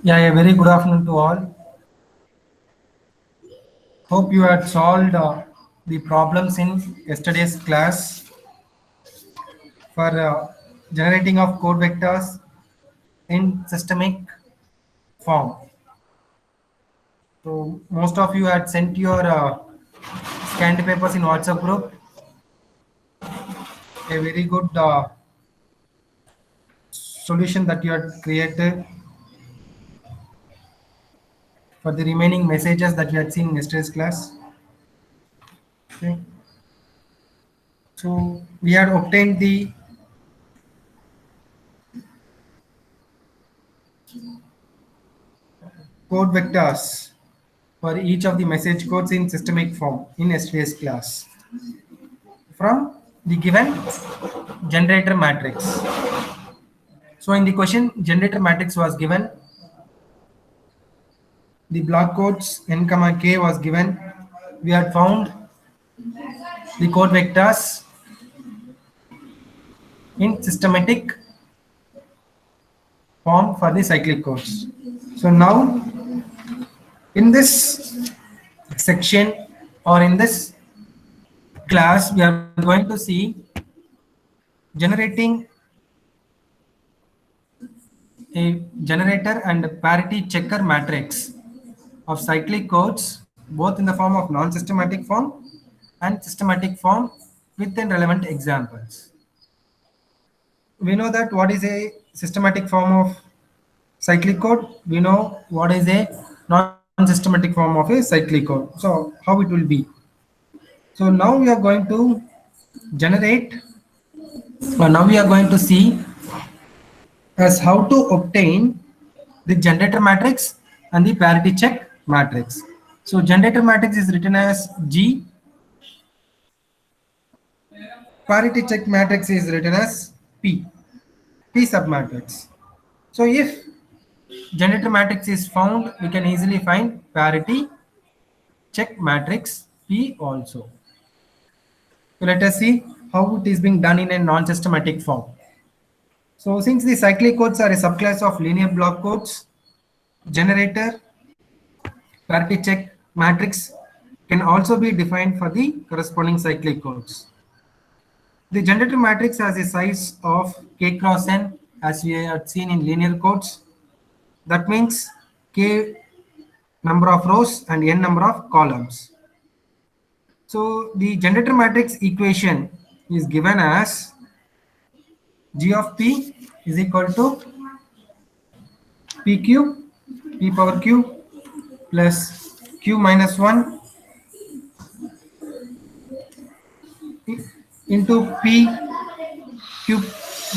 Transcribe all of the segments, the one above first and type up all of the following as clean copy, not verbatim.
Yeah, a very good afternoon to all. Hope you had solved the problems in yesterday's class for generating of code vectors in systemic form. So most of you had sent your scanned papers in WhatsApp group. A very good solution that you had created for the remaining messages that you had seen in yesterday's class. Okay. So we had obtained the code vectors for each of the message codes in systemic form in yesterday's class from the given generator matrix. So in the question, generator matrix was given, the block codes n comma k was given. We had found the code vectors in systematic form for the cyclic codes. So now in this section or in this class, we are going to see generating a generator and parity checker matrix of cyclic codes both in the form of non-systematic form and systematic form with the relevant examples. We know that what is a systematic form of cyclic code. We know what is a non-systematic form of a cyclic code. So how it will be. So now we are going to generate, or now we are going to see as how to obtain the generator matrix and the parity check matrix. So generator matrix is written as G, parity check matrix is written as P submatrix. So if generator matrix is found, we can easily find parity check matrix P also. So let us see how it is being done in a non-systematic form. So since the cyclic codes are a subclass of linear block codes, generator parity check matrix can also be defined for the corresponding cyclic codes. The generator matrix has a size of k cross n as we had seen in linear codes. That means k number of rows and n number of columns. So the generator matrix equation is given as G of P is equal to PQ, P power Q plus Q minus 1 into P Q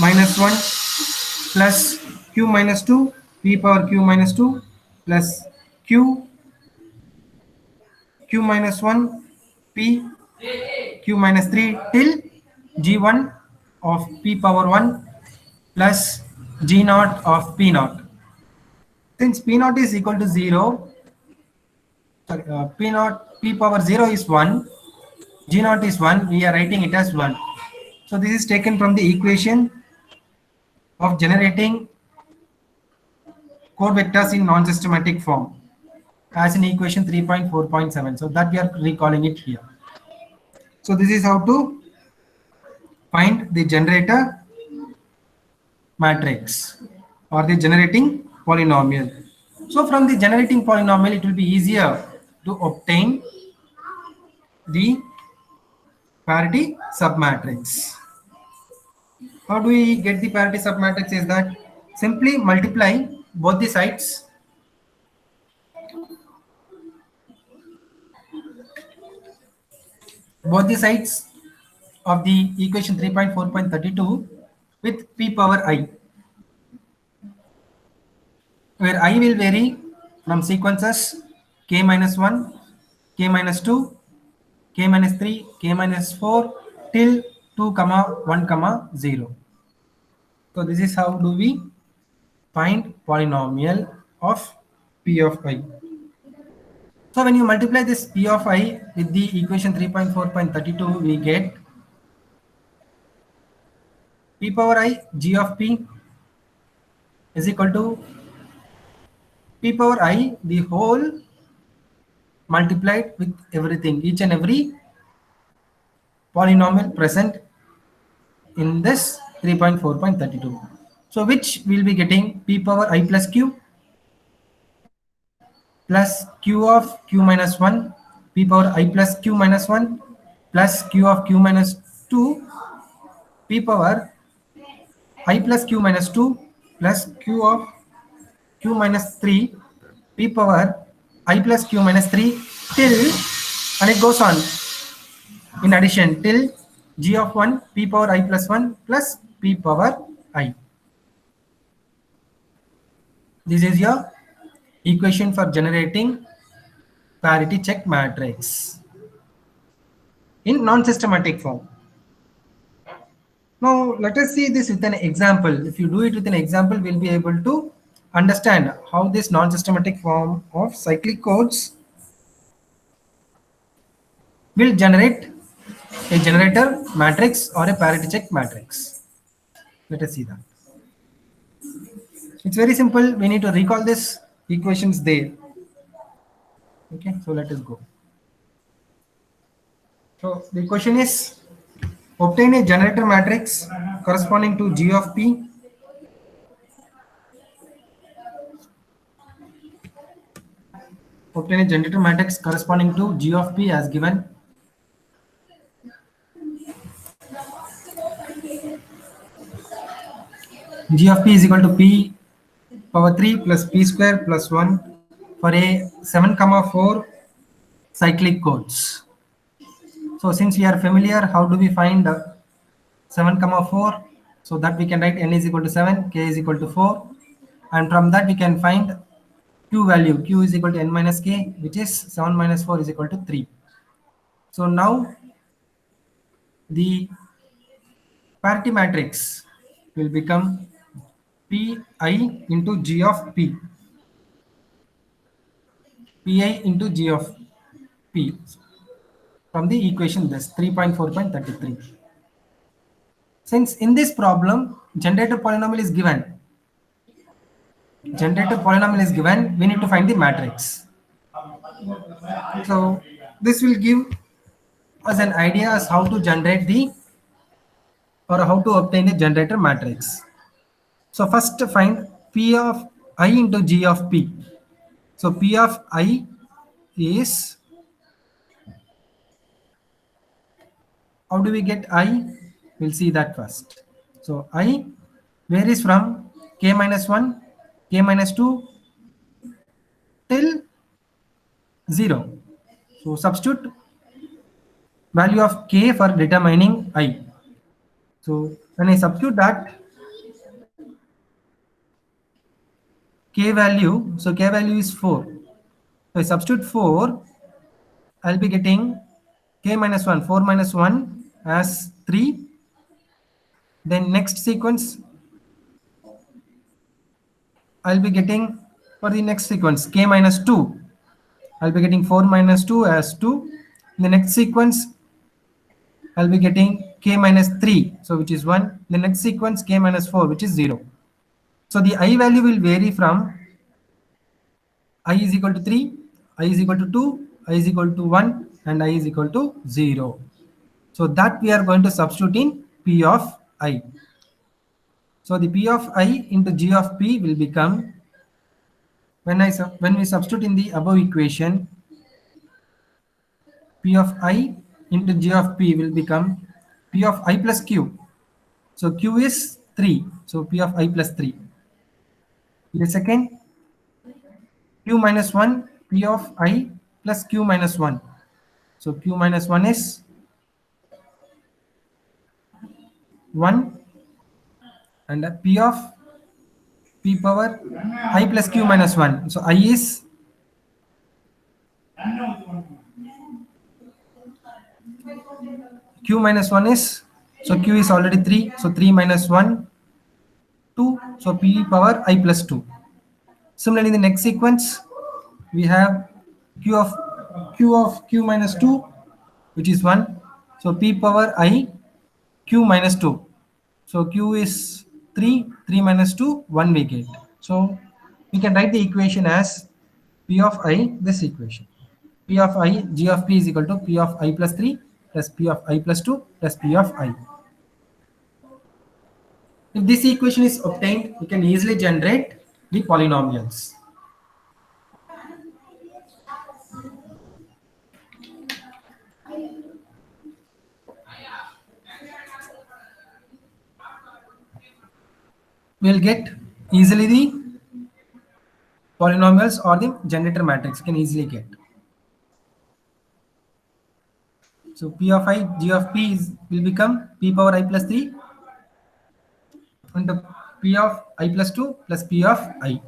minus 1 plus Q minus 2, P power Q minus 2 plus Q Q minus 1 P Q minus 3 till G1 of P power 1 plus G naught of P naught. Since P naught is equal to 0, sorry, P naught, P power 0 is 1, G naught is 1, we are writing it as 1. So this is taken from the equation of generating code vectors in non-systematic form as in equation 3.4.7. So that we are recalling it here. So this is how to find the generator matrix or the generating polynomial. So from the generating polynomial, it will be easier to obtain the parity submatrix. How do we get the parity submatrix is that simply multiply both the sides of the equation 3.4.32 with p power I, where I will vary from sequences k minus 1, k minus 2, k minus 3, k minus 4 till 2 comma 1 comma 0. So this is how do we find polynomial of p of I. So when you multiply this p of I with the equation 3.4.32, we get p power I g of p is equal to p power I, the whole multiplied with everything, each and every polynomial present in this 3.4.32. So which will be getting p power I plus q plus q of q minus 1, p power I plus q minus 1 plus q of q minus 2, p power I plus q minus 2 plus q of q minus 3, p power I plus q minus 3 till, and it goes on in addition till g of 1 p power I plus 1 plus p power I. This is your equation for generating parity check matrix in non-systematic form. Now let us see this with an example. If you do it with an example, we'll be able to understand how this non-systematic form of cyclic codes will generate a generator matrix or a parity check matrix. Let us see that. It's very simple. We need to recall this equations there. Okay, so let us go. So the question is, obtain a generator matrix corresponding to G of P obtain a generator matrix corresponding to G of P as given. G of P is equal to P power 3 plus P square plus 1 for a 7, 4 cyclic codes. So since we are familiar, how do we find 7, 4? So that we can write n is equal to 7, k is equal to 4. And from that we can find q value. Q is equal to n minus k, which is 7 minus 4 is equal to 3. So now the parity matrix will become pi into g of p. Pi into g of p from the equation this 3.4.33. Since in this problem generator polynomial is given, we need to find the matrix. So this will give us an idea as how to generate the or how to obtain the generator matrix. So first find P of I into G of P. So P of I is, how do we get I? We'll see that first. So I varies from k minus 1, k minus 2 till 0. So substitute value of k for determining I. So when I substitute that k value, so k value is 4. So I substitute 4, I'll be getting k minus 1, 4 minus 1 as 3. Then next sequence, I'll be getting for the next sequence k minus 2. I'll be getting 4 minus 2 as 2. In the next sequence, I'll be getting k minus 3, so which is 1. The next sequence k minus 4, which is 0. So the I value will vary from I is equal to 3, I is equal to 2, I is equal to 1, and I is equal to 0. So that we are going to substitute in P of I. So the P of I into G of P will become, when we substitute in the above equation, P of I into G of P will become P of I plus Q. So Q is 3, so P of I plus 3. The second, Q minus 1, P of I plus Q minus 1. So Q minus 1 is 1, and P of P power I plus Q minus 1. So I is Q minus 1 is, so Q is already 3, so 3 minus 1, 2, so P power I plus 2. Similarly, in the next sequence, we have Q of Q minus 2, which is 1, so P power I Q minus 2. So Q is 3, 3 minus 2, 1 we get. So we can write the equation as P of I, this equation. P of I, G of P is equal to P of I plus 3 plus P of I plus 2 plus P of I. If this equation is obtained, we can easily generate the polynomials. We'll get easily the polynomials or the generator matrix. You can easily get. So P of I, G of P will become P power I plus 3 into P of I plus 2 plus P of I.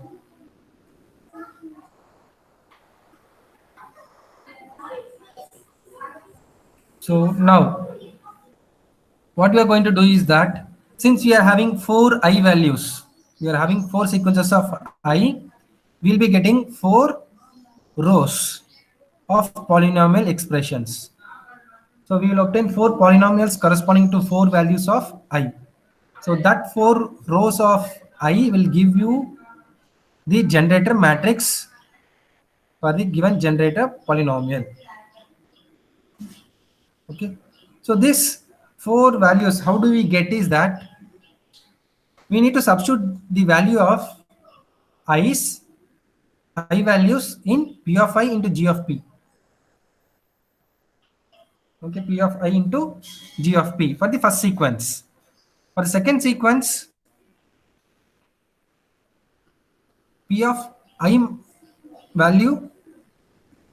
So now what we are going to do is that since we are having 4 I values, we are having 4 sequences of I, we'll be getting 4 rows of polynomial expressions. So we will obtain 4 polynomials corresponding to 4 values of I. So that 4 rows of I will give you the generator matrix for the given generator polynomial. Okay. So this 4 values, how do we get is that we need to substitute the value of i's I values in P of I into G of P. Okay, P of I into G of P for the first sequence. For the second sequence, P of I value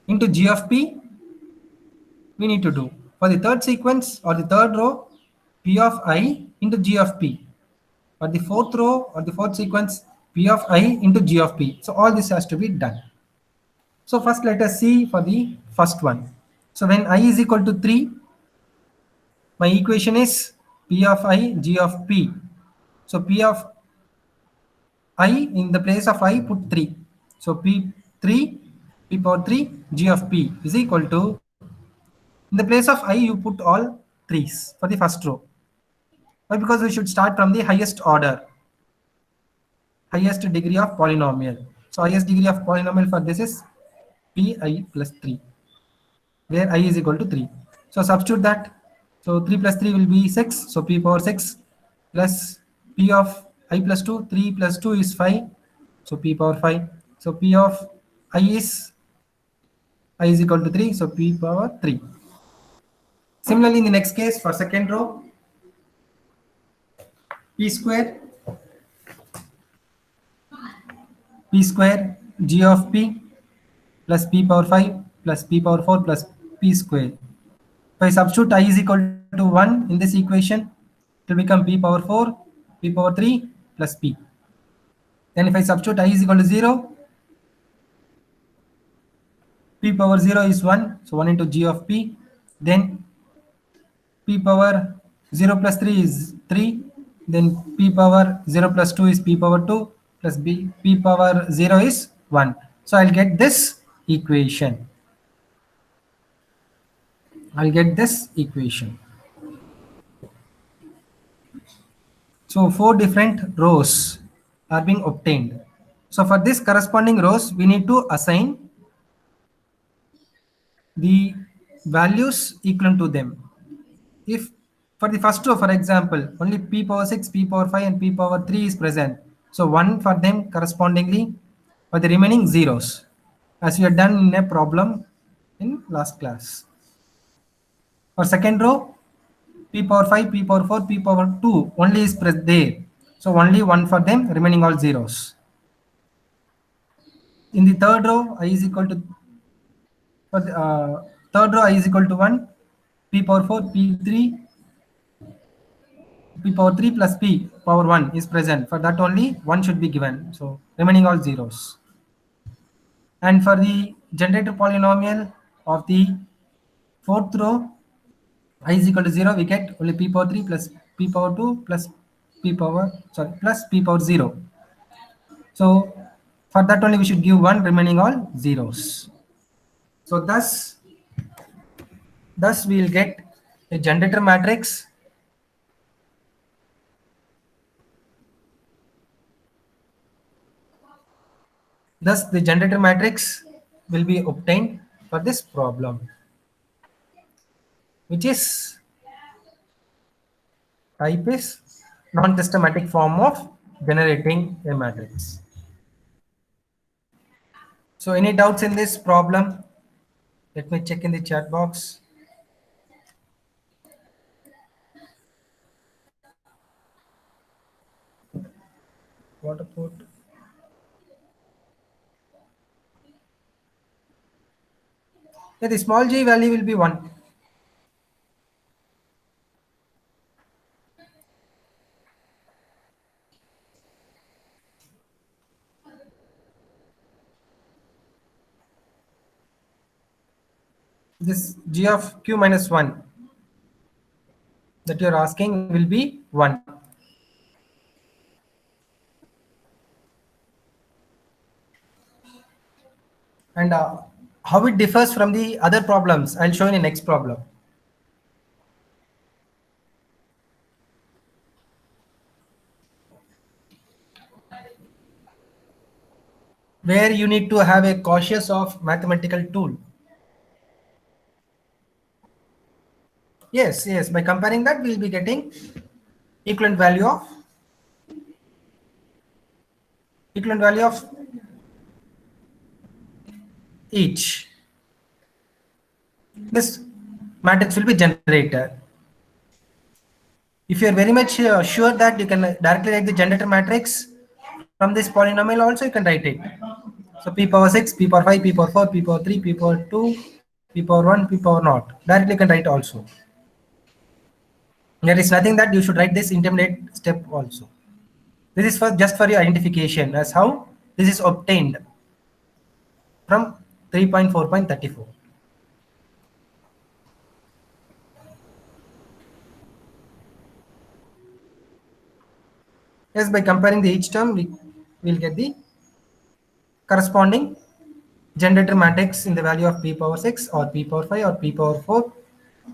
into G of P we need to do. For the third sequence or the third row, P of I into G of P. For the fourth row or the fourth sequence, P of I into G of P. So all this has to be done. So first let us see for the first one. So when I is equal to 3, my equation is P of I, G of P. So P of I, in the place of I, put 3. So P3, P power 3, G of P is equal to, in the place of I, you put all 3's for the first row. Why? Because we should start from the highest order, highest degree of polynomial. So highest degree of polynomial for this is Pi plus 3, where I is equal to 3. So substitute that. So 3 plus 3 will be 6. So P power 6 plus P of I plus 2. 3 plus 2 is 5. So P power 5. So P of I is equal to 3. So P power 3. Similarly, in the next case, for second row, P square G of P plus P power 5 plus P power 4 plus P square. If I substitute I is equal to 1 in this equation, it will become P power 4, P power 3 plus P. Then if I substitute I is equal to 0, P power 0 is 1, so 1 into G of P. Then P power 0 plus 3 is 3. Then P power 0 plus 2 is P power 2 plus P power 0 is 1. So I'll get this equation. So 4 different rows are being obtained. So for this corresponding rows, we need to assign the values equivalent to them. If for the first row, for example, only P power 6, P power 5 and P power 3 is present. So 1 for them correspondingly for the remaining zeros, as we had done in a problem in last class. For second row, P power 5, P power 4, P power 2 only is there. So only 1 for them, remaining all zeros. In the third row, I is equal to, for the third row, I is equal to 1, P power 4, P3, P power 3 plus P power 1 is present. For that only 1 should be given. So remaining all zeros. And for the generator polynomial of the fourth row, I is equal to 0, we get only P power 3 plus P power 2 plus plus P power 0. So for that only we should give 1, remaining all zeros. So thus we will get a generator matrix Thus, the generator matrix will be obtained for this problem, which is type is non-systematic form of generating a matrix. So, any doubts in this problem? Let me check in the chat box. What about? Yeah, the small g value will be 1. This g of q minus 1 that you are asking will be 1. And how it differs from the other problems, I'll show in the next problem. Where you need to have a cautious of mathematical tool. Yes, yes, by comparing that, we'll be getting equivalent value of each. This matrix will be generated. If you are very much sure that you can directly write the generator matrix from this polynomial also, you can write it. So p power 6, p power 5, p power 4, p power 3, p power 2, p power 1, p power naught. Directly you can write also. There is nothing that you should write this intermediate step also. This is for just for your identification as how this is obtained from 3.4.34. Yes, by comparing the each term, we will get the corresponding generator matrix in the value of p power 6 or p power 5 or p power 4,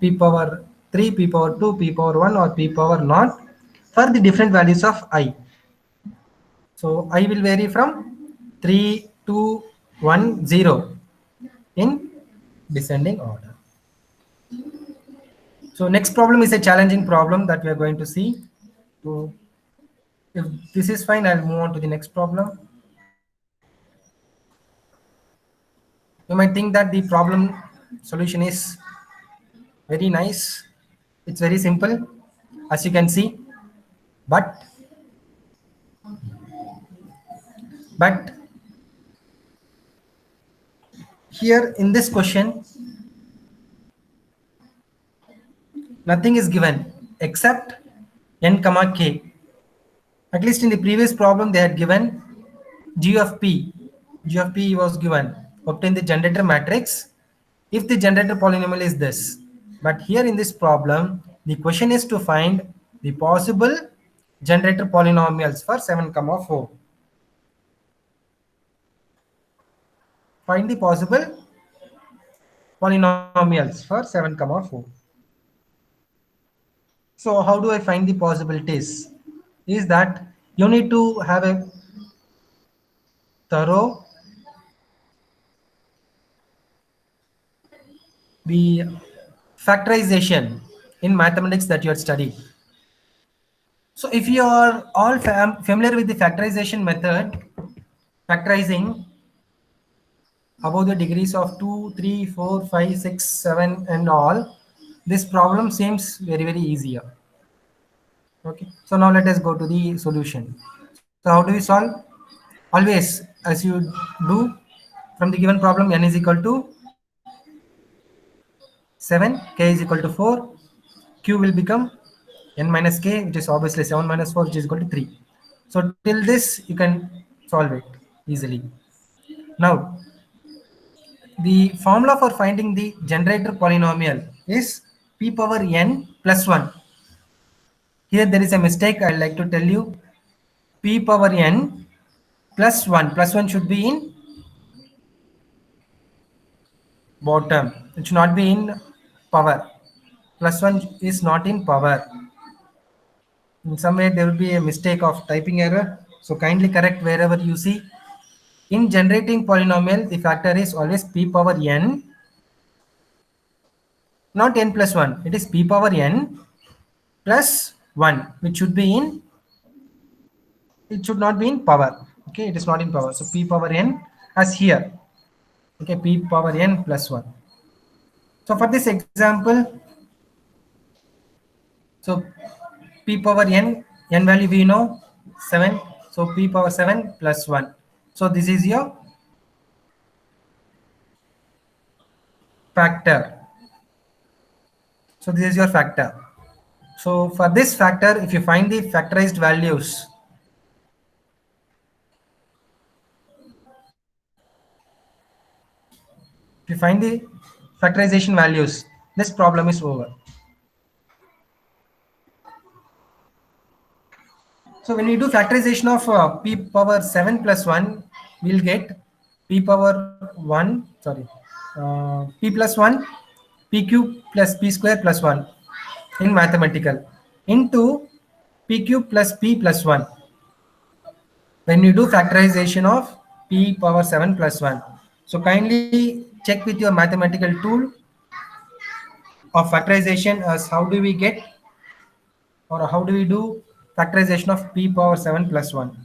p power 3, p power 2, p power 1 or p power naught for the different values of I. So I will vary from 3, 2, 1, 0 in descending order. So next problem is a challenging problem that we are going to see. So if this is fine, I'll move on to the next problem. You might think that the problem solution is very nice. It's very simple, as you can see, but here in this question, nothing is given except n comma k. At least in the previous problem, they had given g of p. G of p was given. Obtain the generator matrix if the generator polynomial is this. But here in this problem, the question is to find the possible generator polynomials for 7, 4. Find the possible polynomials for 7, 4. So how do I find the possibilities? Is that you need to have a thorough the factorization in mathematics that you are studying. So if you are all familiar with the factorization method, factorizing above the degrees of 2, 3, 4, 5, 6, 7 and all, this problem seems very, very easier. Okay, so now let us go to the solution. So how do we solve? Always, as you do from the given problem, n is equal to 7, k is equal to 4, q will become n minus k, which is obviously 7 minus 4, which is equal to 3. So till this, you can solve it easily. Now, the formula for finding the generator polynomial is p power n plus 1. Here there is a mistake I'd like to tell you. P power n plus 1. Plus 1 should be in bottom. It should not be in power. Plus 1 is not in power. In some way there will be a mistake of typing error. So kindly correct wherever you see In generating polynomial, the factor is always p power n, not n plus 1. It is p power n plus 1, which should be in, it should not be in power. Okay, it is not in power. So p power n as here. Okay, p power n plus 1. So for this example, so p power n value we know 7. So p power 7 plus 1. So this is your factor. So this is your factor. So for this factor, if you find the factorized values, if you find the factorization values, this problem is over. So when we do factorization of p power 7 plus 1, we'll get p power 1, sorry, p plus 1, p cube plus p square plus 1 in mathematical into p cube plus p plus 1 when you do factorization of p power 7 plus 1. So kindly check with your mathematical tool of factorization as how do we get or how do we do factorization of p power 7 plus 1.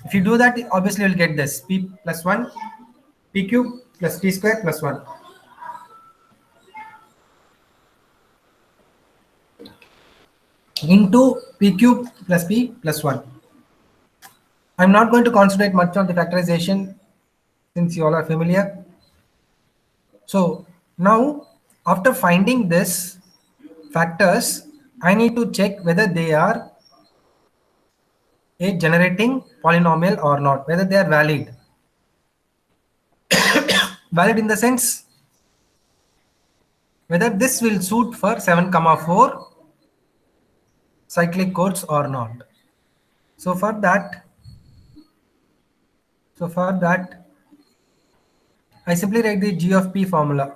If you do that, obviously you'll get this p plus 1, p cube plus p square plus 1 into p cube plus p plus 1. I'm not going to concentrate much on the factorization since you all are familiar. So now after finding this factors, I need to check whether they are a generating polynomial or not, whether they are valid. Valid in the sense whether this will suit for 7 comma 4 cyclic codes or not. So for that, I simply write the g of p formula.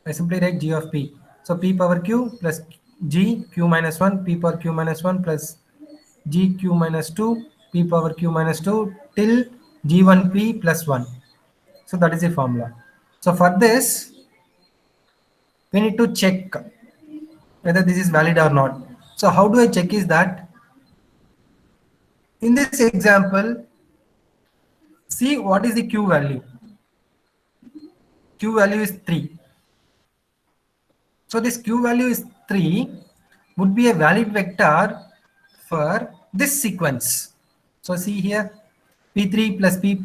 I simply write g of p. So p power q plus g q minus 1, p power q minus 1 plus g q minus 2, p power q minus 2 till g1p plus 1. So that is the formula. So for this, we need to check whether this is valid or not. So how do I check is that in this example, see what is the q value. Q value is 3. So this q value is 3 would be a valid vector for this sequence. So see here p3 plus p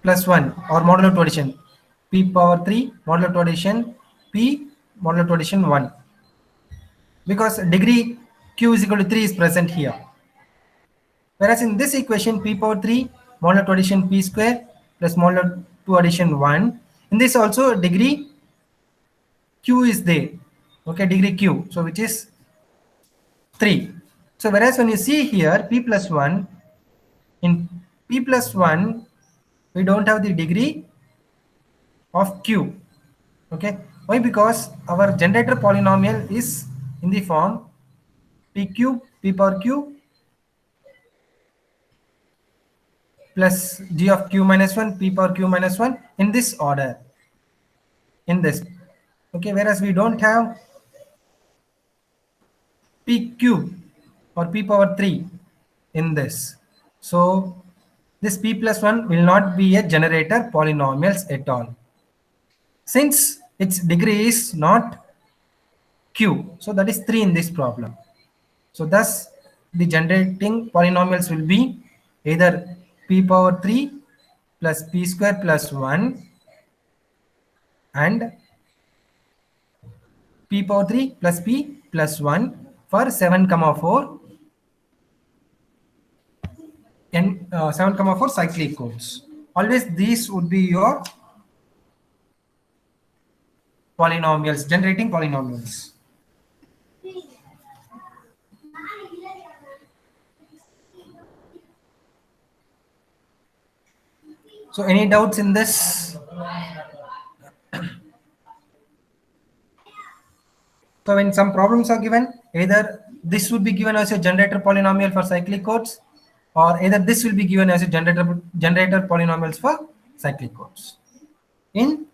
plus 1 or modular two addition p power 3 modular two addition p modular two addition 1 because degree q is equal to 3 is present here. Whereas in this equation p power 3 modular two addition p square plus modular 2 addition 1, in this also degree q is there, okay, degree q, so which is 3. So whereas when you see here p plus 1, in p plus 1 we don't have the degree of q, okay. Why? Because our generator polynomial is in the form p cube p power q plus g of q minus 1 p power q minus 1 in this order, in this, okay. Whereas we don't have p cube or p power 3 in this, so this p plus 1 will not be a generator polynomials at all since its degree is not q, so that is 3 in this problem. So thus the generating polynomials will be either p power 3 plus p square plus 1 and p power 3 plus p plus 1 for 7 comma 4 and 7 comma 4 cyclic codes. Always these would be your polynomials, generating polynomials. So any doubts in this? So when some problems are given, either this would be given as a generator polynomial for cyclic codes, or either this will be given as a generator polynomials for cyclic codes in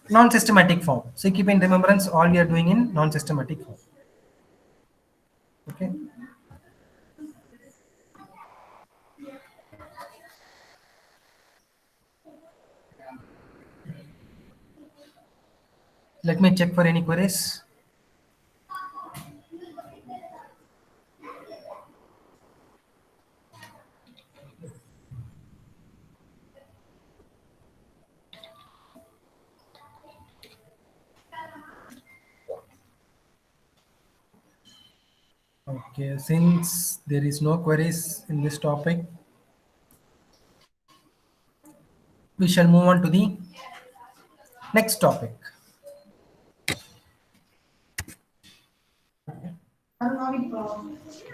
non-systematic form. So keep in remembrance all we are doing in non-systematic form. Okay. Let me check for any queries. Okay, since there is no queries in this topic, we shall move on to the next topic.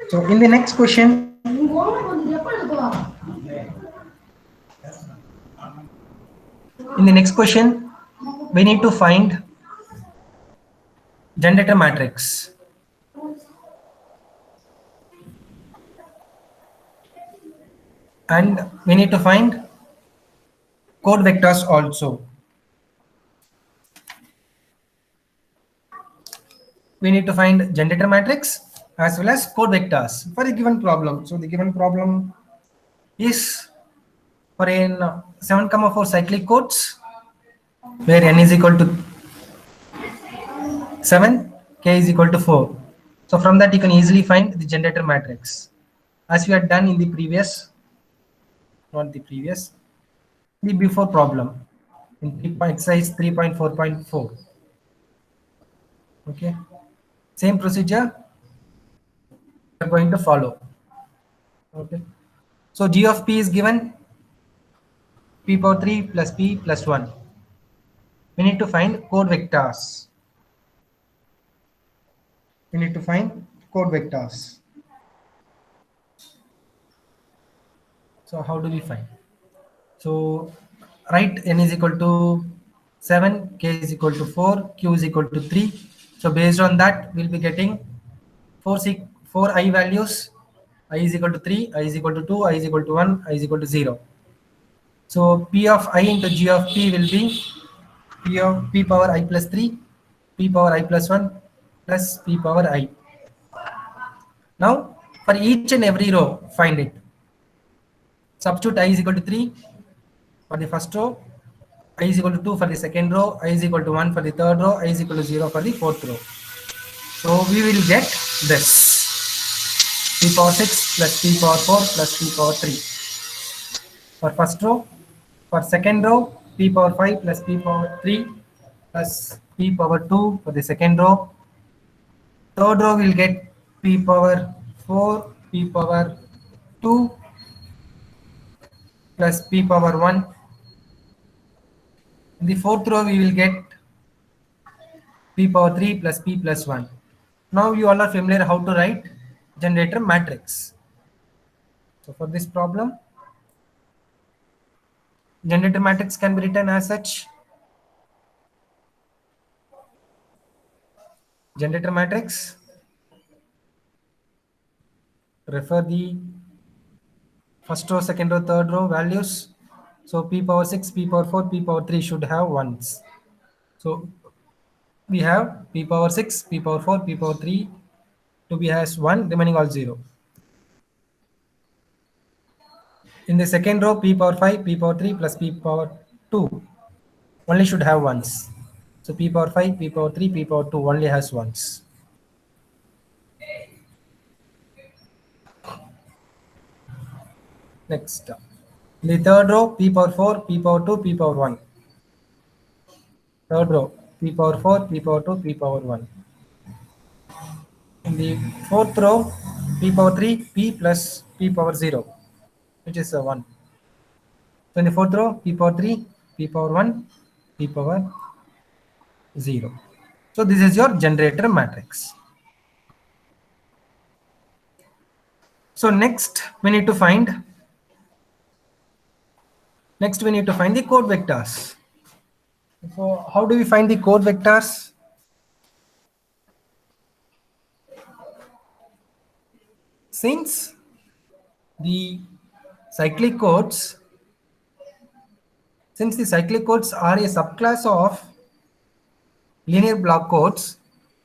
So in the next question, we need to find generator matrix. And we need to find code vectors also. We need to find generator matrix as well as code vectors for a given problem. So the given problem is for in 7,4 cyclic codes where n is equal to 7, k is equal to 4. So from that you can easily find the generator matrix as we had done in the previous, not the previous, the before problem in exercise 3.4.4. Okay, same procedure we are going to follow. Okay, so g of p is given p power 3 plus p plus 1. We need to find code vectors. We need to find code vectors. So how do we find? So write n is equal to 7, k is equal to 4, q is equal to 3. So based on that, we'll be getting 4 I values. I is equal to 3, I is equal to 2, I is equal to 1, I is equal to 0. So p of I into g of p will be p of p power I plus 3, p power I plus 1 plus p power I. Now for each and every row, find it. Substitute I is equal to 3 for the first row, I is equal to 2 for the second row, I is equal to 1 for the third row, I is equal to 0 for the fourth row. So we will get this: p power 6 plus p power 4 plus p power 3 for first row. For second row, p power 5 plus p power 3 plus p power 2 for the second row. Third row will get p power 4, p power 2 plus p power 1. In the fourth row, we will get p power 3 plus p plus 1. Now you all are familiar how to write generator matrix. So for this problem, generator matrix can be written as such. Generator matrix, refer the first row, second row, third row values. So p power 6, p power 4, p power 3 should have 1s. So we have p power 6, p power 4, p power 3 to be as 1, remaining all 0. In the second row, p power 5, p power 3 plus p power 2 only should have 1s. So p power 5, p power 3, p power 2 only has 1s. Next, in the third row, p power 4, p power 2, p power 1. Third row, p power 4, p power 2, p power 1. In the fourth row, p power 3, p plus p power 0, which is 1. So in the fourth row, p power 3, p power 1, p power 0. So this is your generator matrix. So next we need to find the code vectors. So how do we find the code vectors? Since the cyclic codes, since the cyclic codes are a subclass of linear block codes,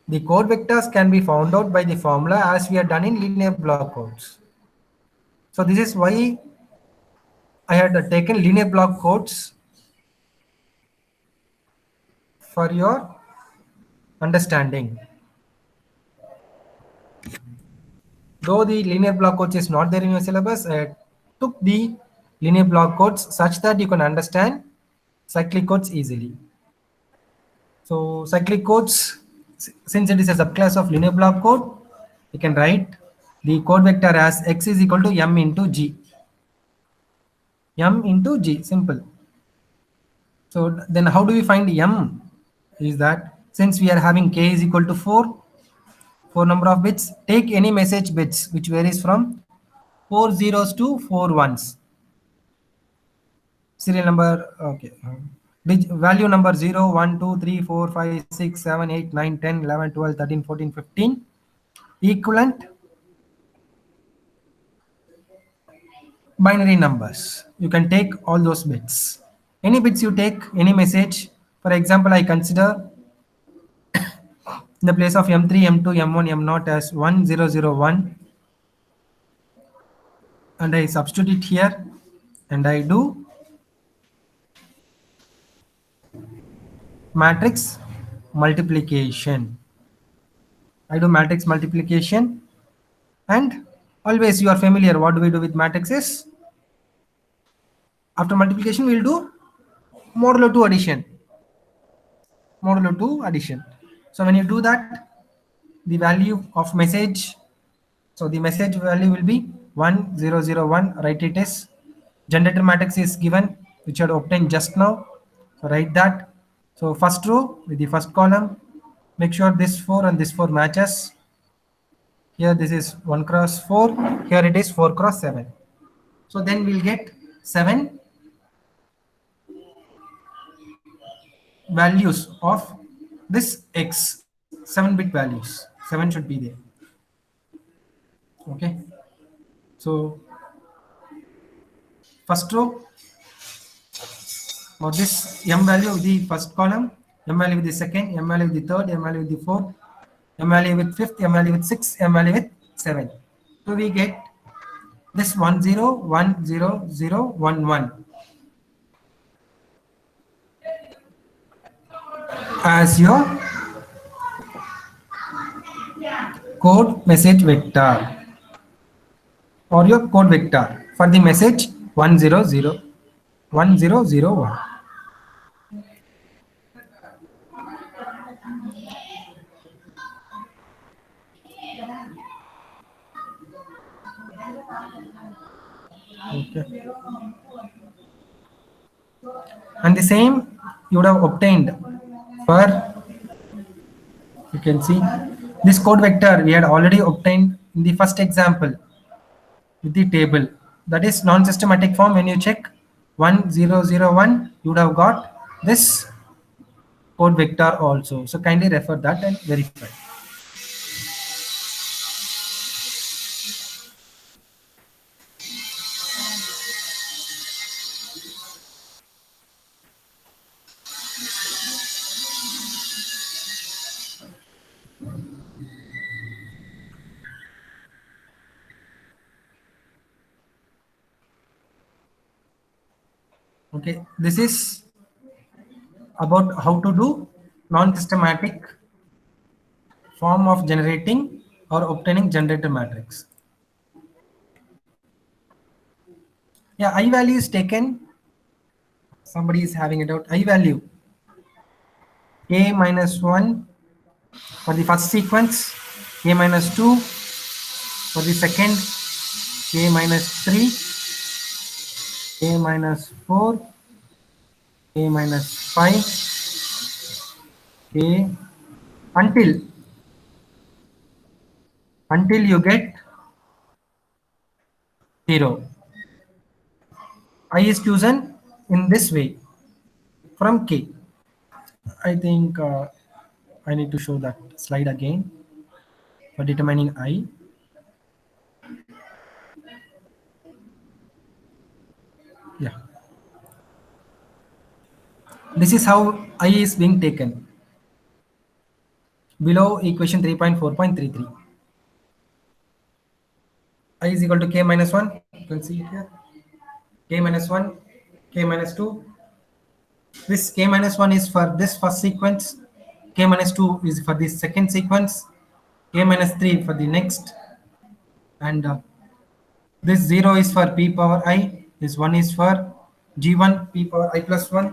the code vectors can be found out by the formula as we are done in linear block codes. So this is why I had taken linear block codes for your understanding. Though the linear block codes is not there in your syllabus, I took the linear block codes such that you can understand cyclic codes easily. So cyclic codes, since it is a subclass of linear block code, you can write the code vector as x is equal to m into g. M into g, simple. So then how do we find m? Is that since we are having k is equal to 4 number of bits, take any message bits which varies from 4 zeros to 4 ones. Serial number, okay. Value number 0, 1, 2, 3, 4, 5, 6, 7, 8, 9, 10, 11, 12, 13, 14, 15. Equivalent binary numbers. You can take all those bits. Any bits you take, any message. For example, I consider in the place of M3, M2, M1, M0 as 1001, and I substitute here and I do matrix multiplication. I do matrix multiplication, and always you are familiar what do we do with matrices. After multiplication we will do modulo 2 addition. Modulo 2 addition. So when you do that, the value of message, so the message value will be 1001. Write it as generator matrix is given which I had obtained just now. So write that. So first row with the first column, make sure this 4 and this 4 matches. Here this is 1 cross 4, here it is 4 cross 7. So then we'll get 7 values of this x, 7-bit values. 7 should be there. Okay. So first row, or this m value of the first column, m value with the second, m value with the third, m value with the fourth, m value with fifth, m value with sixth, m value with 7. So we get this 101011 as your code message vector or your code vector for the message 1001. Okay. And the same you would have obtained for, you can see this code vector we had already obtained in the first example with the table, that is non-systematic form. When you check 1001, you would have got this code vector also. So kindly refer that and verify. Okay, this is about how to do non-systematic form of generating or obtaining generator matrix. Yeah, I value is taken. Somebody is having it out. I value k minus 1 for the first sequence, k minus 2 for the second, k minus 3, k minus 4, k minus 5, k until you get 0. I is chosen in this way from k. I think I need to show that slide again for determining I. Yeah. This is how I is being taken. Below equation 3.4.33. I is equal to k minus 1. You can see it here. K minus 1, k minus 2. This k minus 1 is for this first sequence. K minus 2 is for the second sequence. K minus 3 for the next. And this 0 is for p power I. This 1 is for g1 p power I plus 1.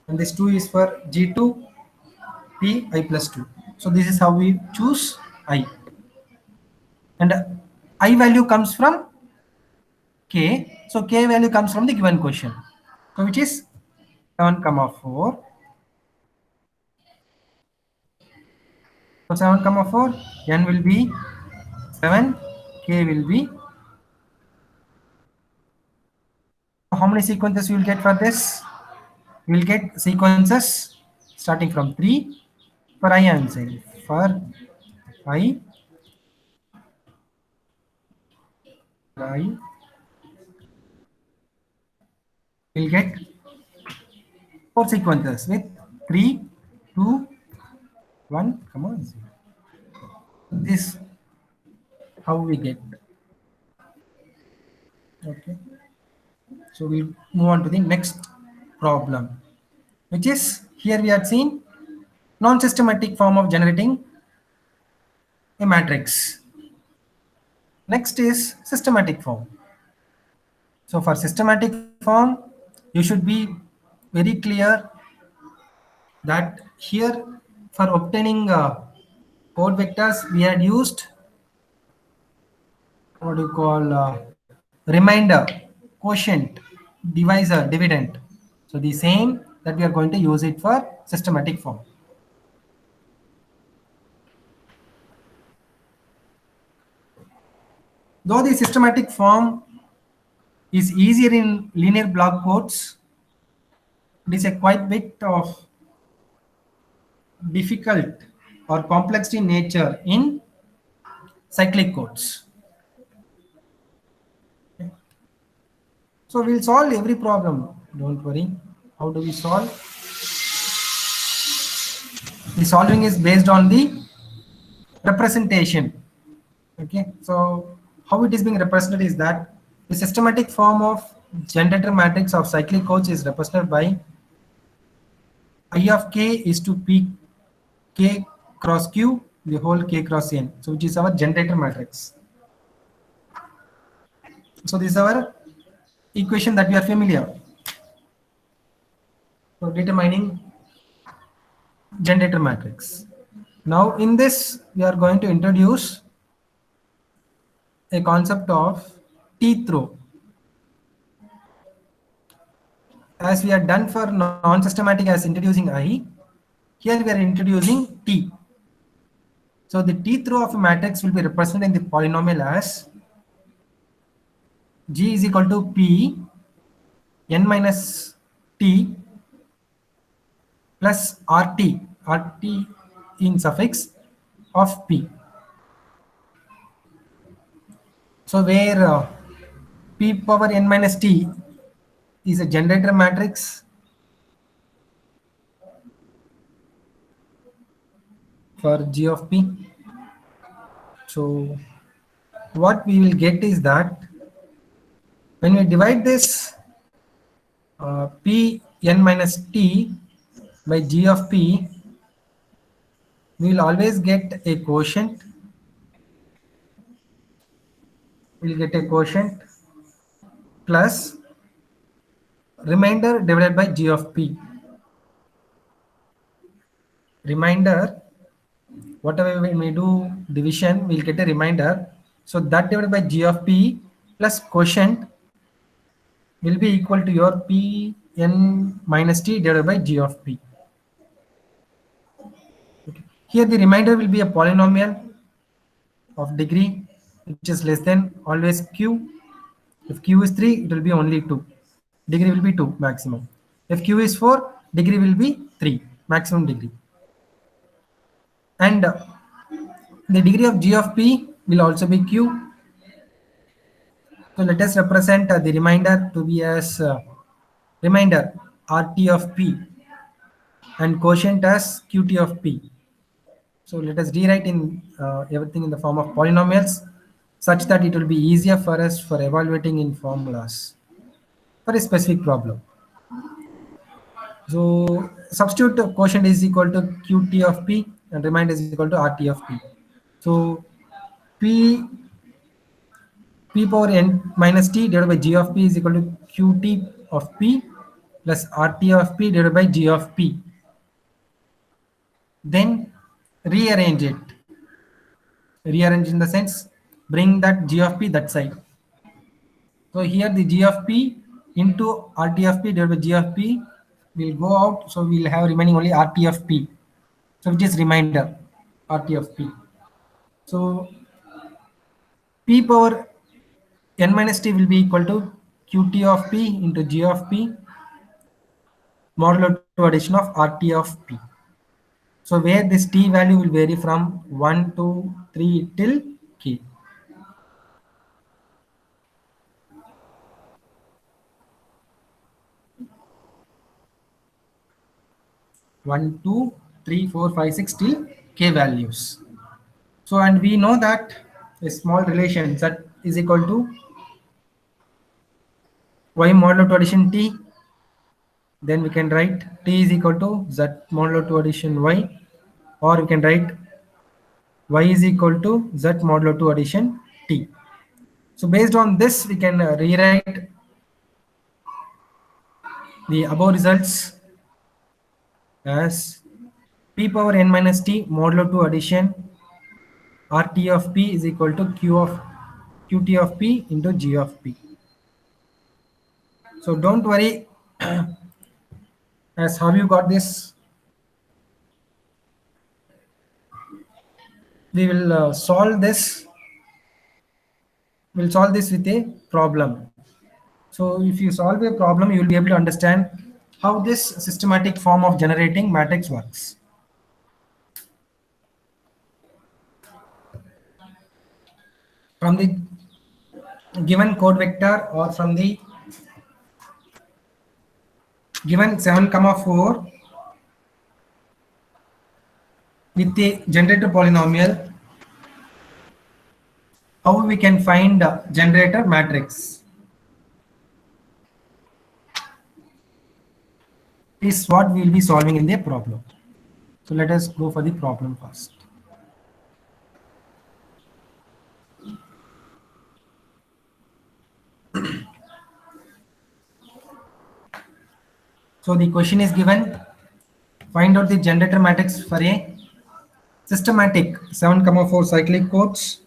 And this 2 is for g2 p I plus 2. So this is how we choose I. And I value comes from k. So k value comes from the given question. So which is 7 comma 4. So 7 comma 4, n will be 7, k will be. How many sequences you will get for this? You will get sequences starting from 3 for I am saying. For I will get 4 sequences with 3, 2, 1, come on. This how we get. Okay. So we'll move on to the next problem, which is here we have seen non-systematic form of generating a matrix. Next is systematic form. So for systematic form, you should be very clear that here for obtaining code vectors, we had used what do you call remainder, quotient, divisor, dividend. So the same that we are going to use it for systematic form. Though the systematic form is easier in linear block codes, it is a quite bit of difficult or complex in nature in cyclic codes. So we'll solve every problem. Don't worry. How do we solve? The solving is based on the representation. Okay. So how it is being represented is that the systematic form of generator matrix of cyclic codes is represented by I of k is to p k cross q the whole k cross n. So which is our generator matrix. So this is our equation that we are familiar. So determining generator matrix. Now in this we are going to introduce a concept of t-throw. As we have done for non-systematic as introducing I, here we are introducing t. So the t-throw of a matrix will be represented in the polynomial as g is equal to p n minus t plus rt in suffix of p. So where p power n minus t is a generator matrix for g of p. So what we will get is that when we divide this p n minus t by g of p, we will always get a quotient. We will get a quotient plus remainder divided by g of p. Remainder, whatever when we do division, we'll get a remainder. So that divided by g of p plus quotient will be equal to your p n minus t divided by g of p. Okay. Here the remainder will be a polynomial of degree which is less than always q. If q is 3, it will be only 2. Degree will be 2 maximum. If q is 4, degree will be 3 maximum degree. And the degree of g of p will also be q. So let us represent the remainder to be as remainder RT of P and quotient as QT of P. So let us rewrite in everything in the form of polynomials such that it will be easier for us for evaluating in formulas for a specific problem. So substitute quotient is equal to Qt of P and remainder is equal to RT of P. So P P power n minus t divided by g of p is equal to Qt of P plus RT of P divided by g of P. Then rearrange it. Rearrange in the sense bring that g of p that side. So here the g of p into RT of p divided by g of p will go out. So we'll have remaining only RT of p. So which is remainder RT of p. So p power n minus t will be equal to Qt of p into g of p modulo 2 addition of RT of p. So where this t value will vary from 1 to 3 till k. 1, 2, 3, 4, 5, 6 till k values. So and we know that a small relation z is equal to y modulo 2 addition t. Then we can write t is equal to z modulo 2 addition y, or we can write y is equal to z modulo 2 addition t. So based on this, we can rewrite the above results as p power n minus t modulo 2 addition RT of p is equal to Qt of p into g of p. So don't worry as how you got this. We will solve this. We'll solve this with a problem. So if you solve a problem, you will be able to understand how this systematic form of generating matrix works. From the given code vector or from the given 7, 4 with the generator polynomial, how we can find generator matrix is what we will be solving in the problem. So let us go for the problem first. So the question is given, find out the generator matrix for a systematic 7, 4 cyclic codes.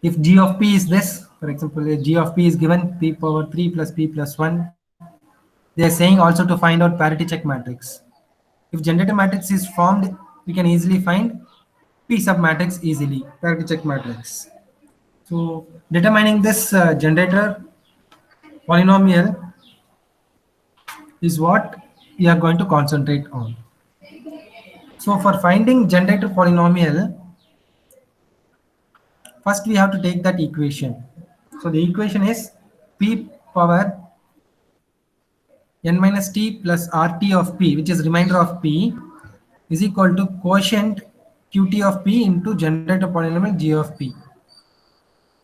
If g of p is this, for example, if g of p is given p power 3 plus p plus 1, they are saying also to find out parity check matrix. If generator matrix is formed, we can easily find p submatrix easily, parity check matrix. So determining this generator polynomial is what we are going to concentrate on. So for finding generator polynomial, first we have to take that equation. So the equation is p power n minus t plus RT of p, which is remainder of p, is equal to quotient Qt of p into generator polynomial g of p,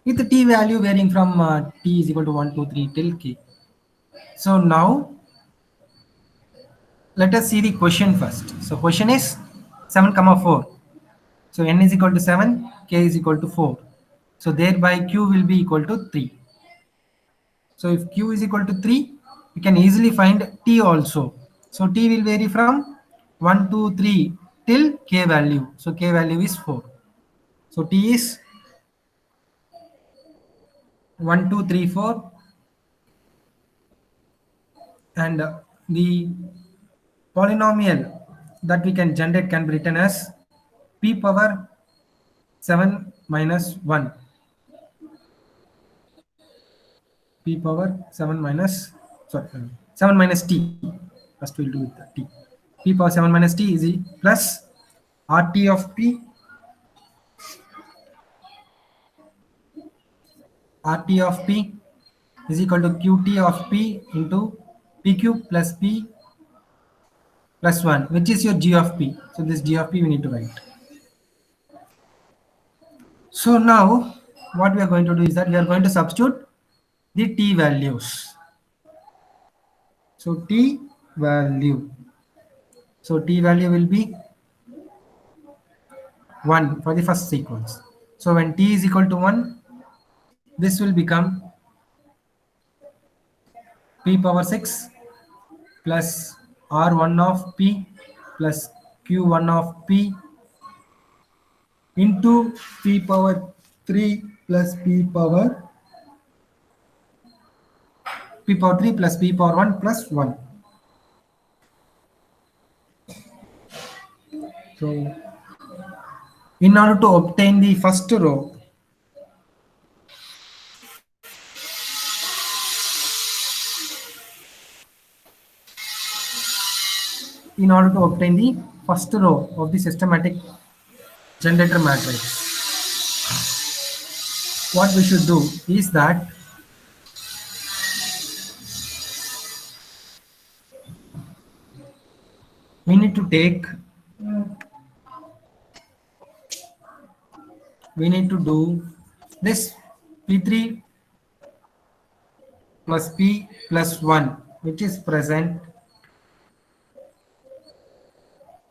with the t value varying from t is equal to 1, 2, 3 till k. So now let us see the question first. So question is 7, 4. So n is equal to 7, k is equal to 4. So thereby q will be equal to 3. So if q is equal to 3, we can easily find t also. So t will vary from 1, 2, 3 till k value. So k value is 4. So t is 1, 2, 3, 4. And the polynomial that we can generate can be written as p power 7 minus 1. P power 7 minus, sorry, 7 minus t. First we'll do with the t. P power 7 minus t is plus RT of p RT of P is equal to QT of P into PQ plus P plus 1, which is your G of P. So this G of P we need to write. So now what we are going to do is that we are going to substitute the T values. So T value. So T value will be 1 for the first sequence. So when T is equal to 1, this will become P power 6 plus R1 of P plus Q1 of P into P power 3 plus P power 3 plus P power 1 plus 1. So in order to obtain the first row, of the systematic generator matrix, what we should do is that we need to do this P3 plus P plus 1, which is present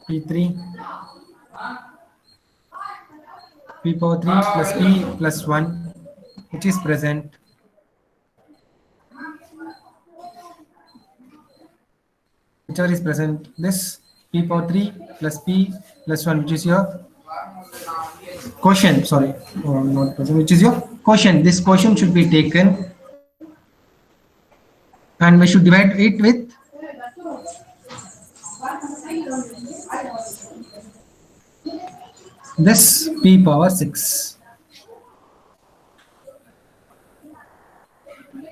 P3 P power 3 plus P plus 1, which is present whichever is present, this P power 3 plus P plus 1, which is your quotient, sorry, not present, which is your quotient. This quotient should be taken and we should divide it with this P power 6.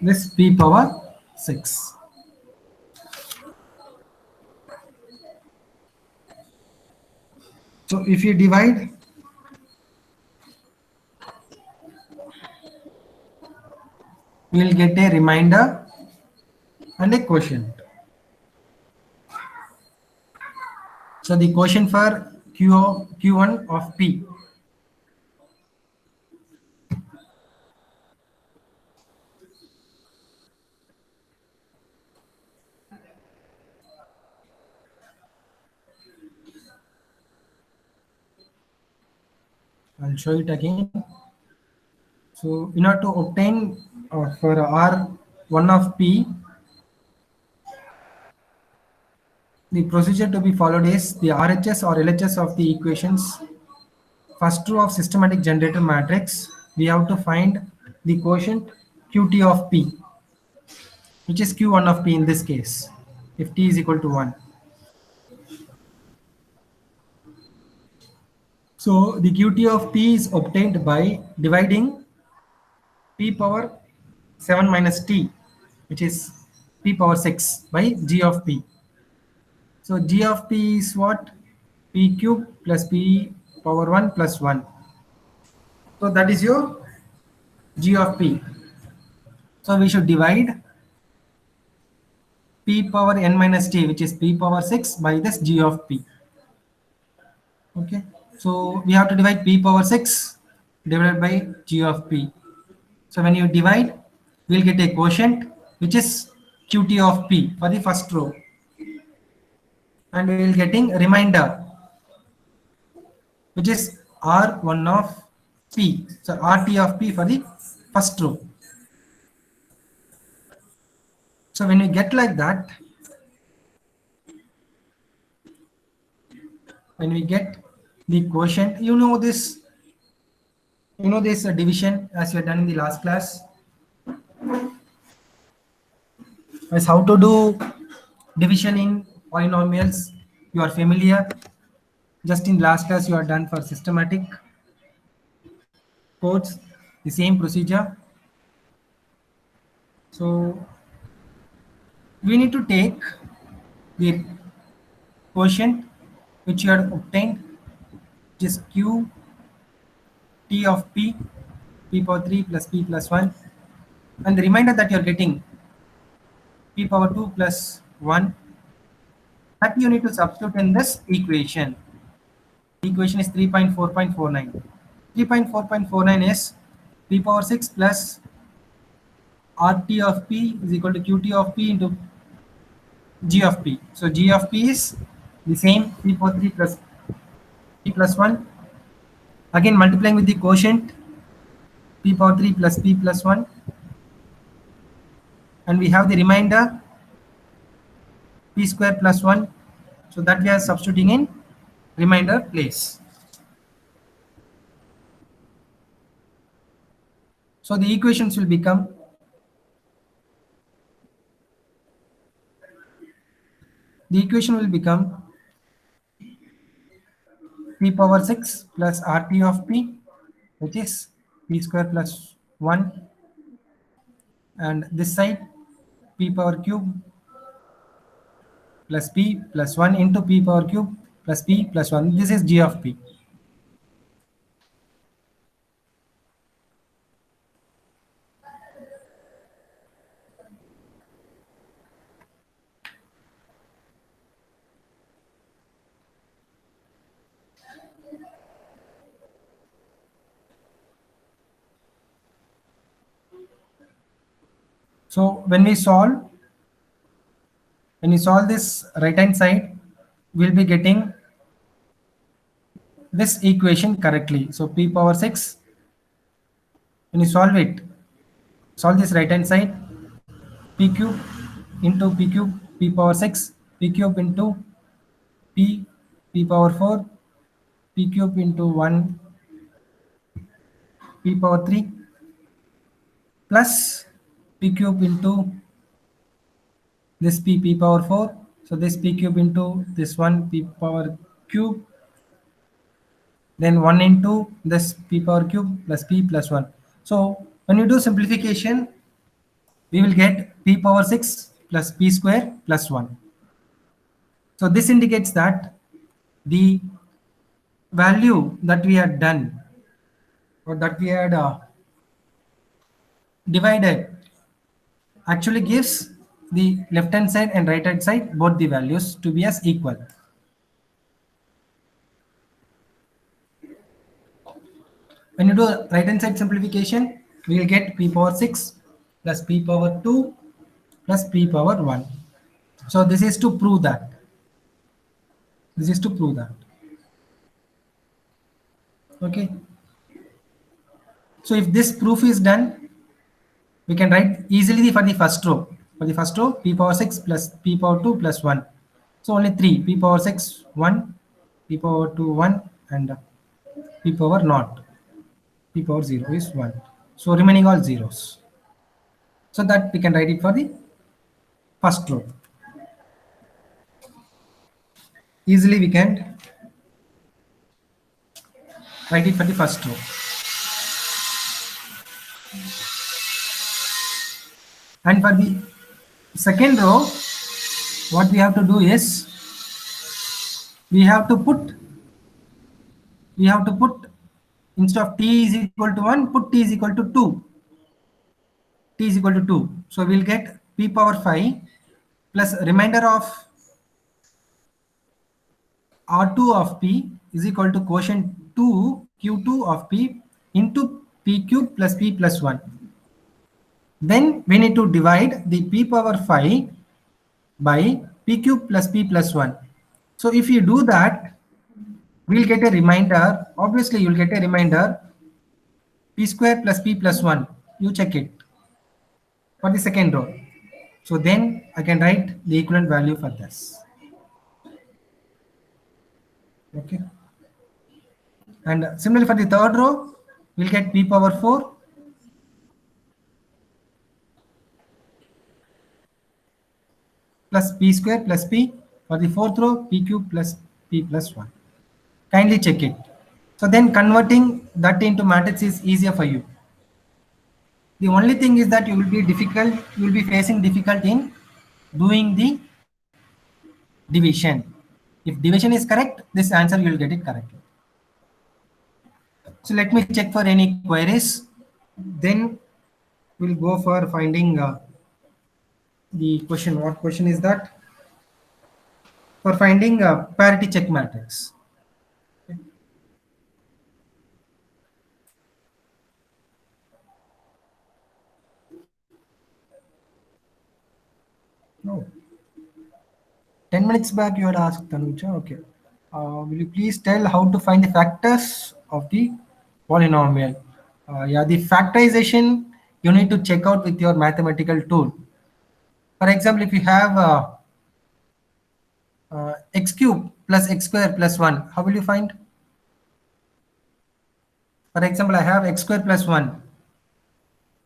This P power 6. So if you divide, we will get a remainder and a quotient. So the quotient for Q1 of P I'll show it again. So in order to obtain for R1 of P, the procedure to be followed is the RHS or LHS of the equations. First row of systematic generator matrix, we have to find the quotient QT of P, which is Q1 of P in this case, if T is equal to 1. So the QT of P is obtained by dividing P power 7 minus T, which is P power 6 by G of P. So G of P is what? P cube plus P power 1 plus 1. So that is your G of P. So we should divide P power n minus T, which is P power 6 by this G of P. Okay. So we have to divide P power 6 divided by G of P. So when you divide, we'll get a quotient, which is QT of P for the first row. And we will getting a remainder, which is R1 of P. So RT of P for the first row. So when you get like that, when we get the quotient, you know this division as you have done in the last class, as how to do division in polynomials. You are familiar. Just in last class you are done for systematic codes, the same procedure. So we need to take the quotient which you have obtained, which is Q T of P, P power 3 plus P plus 1, and the remainder that you're getting p power 2 plus 1, that you need to substitute in this equation. The equation is 3.4.49. 3.4.49 is p power 6 plus RT of p is equal to QT of p into G of p. So G of p is the same p power 3 plus p plus 1. Again multiplying with the quotient p power 3 plus p plus 1. And we have the remainder p square plus 1. So that we are substituting in remainder place. So the equations will become p power 6 plus RT of p, which is p square plus 1, and this side p power cube plus p plus 1 into p power cube plus p plus 1. This is G of p. So when we solve this right hand side, we'll be getting this equation correctly. So p power 6, when you solve this right hand side, p cube into p cube p power 6, p cube into p power 4, p cube into 1 p power 3 plus p cube into this p power 4. So this p cube into this 1 p power cube, then 1 into this p power cube plus p plus 1. So when you do simplification, we will get p power 6 plus p square plus 1. So this indicates that the value that we had done, or that we had divided, actually gives the left hand side and right hand side both the values to be as equal. When you do right hand side simplification, we will get p power 6 plus p power 2 plus p power 1. So this is to prove that. Okay. So if this proof is done, we can write easily for the first row. For the first row, p power 6 plus p power 2 plus 1. So only 3, p power 6, 1, p power 2, 1, and p power naught. P power 0 is 1. So remaining all zeros. So that we can write it for the first row. Easily we can write it for the first row. And for the second row, what we have to do is we have to put instead of t is equal to 1, put t is equal to 2. T is equal to 2. So we'll get p power 5 plus remainder of R2 of p is equal to quotient 2 q2 of p into p cube plus p plus 1. Then we need to divide the p power 5 by p cube plus p plus 1. So if you do that, we'll get a remainder. Obviously, you'll get a remainder p square plus p plus 1. You check it for the second row. So then I can write the equivalent value for this. Okay. And similarly for the third row, we'll get p power 4 plus p square plus p. For the fourth row, p cube plus p plus 1. Kindly check it. So then converting that into matrix is easier for you. The only thing is that you will be facing difficult in doing the division. If division is correct, this answer you will get it correctly. So let me check for any queries. Then we'll go for finding the question. What question is that? For finding parity check matrix. No. 10 minutes back you had asked Tanuja. Okay. Will you please tell how to find the factors of the polynomial? Yeah, the factorization you need to check out with your mathematical tool. For example, if you have x cube plus x square plus 1, how will you find? For example, I have x square plus 1.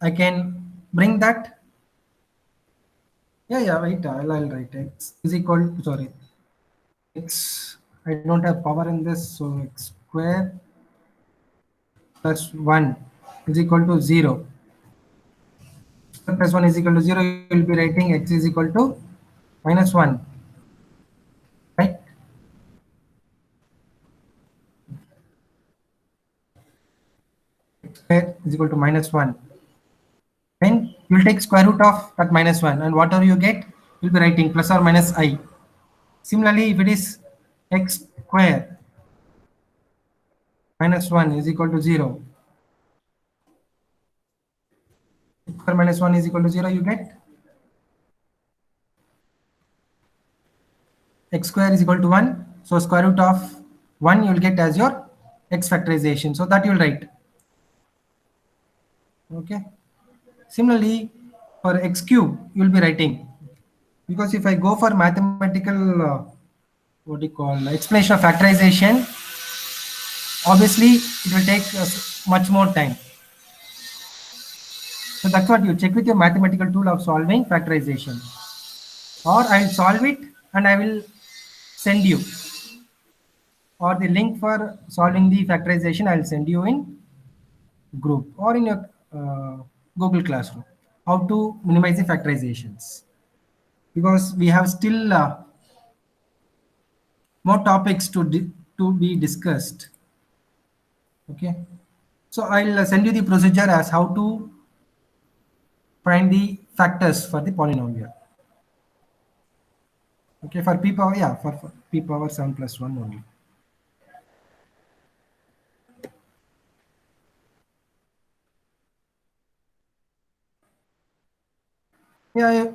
I can bring that. Yeah, wait, I'll write x is equal to, sorry, x, I don't have power in this, so x square plus 1 is equal to 0. Plus 1 is equal to 0, you will be writing x is equal to minus 1, right? X square is equal to minus 1. Then you will take square root of that minus 1, and whatever you get, you will be writing plus or minus I. Similarly, if it is x square minus 1 is equal to 0, x square minus 1 is equal to 0, you get x square is equal to 1. So square root of 1 you will get as your x factorization. So that you will write. Okay. Similarly, for x cube, you will be writing. Because if I go for mathematical, what do you call, explanation of factorization, obviously it will take much more time. So that's what you check with your mathematical tool of solving factorization. Or I'll solve it and I will send you. Or the link for solving the factorization I'll send you in group or in your Google Classroom. How to minimize the factorizations. Because we have still more topics to be discussed. Okay. So I'll send you the procedure as how to find the factors for the polynomial. Okay, for p power, yeah, for p power 7 plus 1 only. Yeah,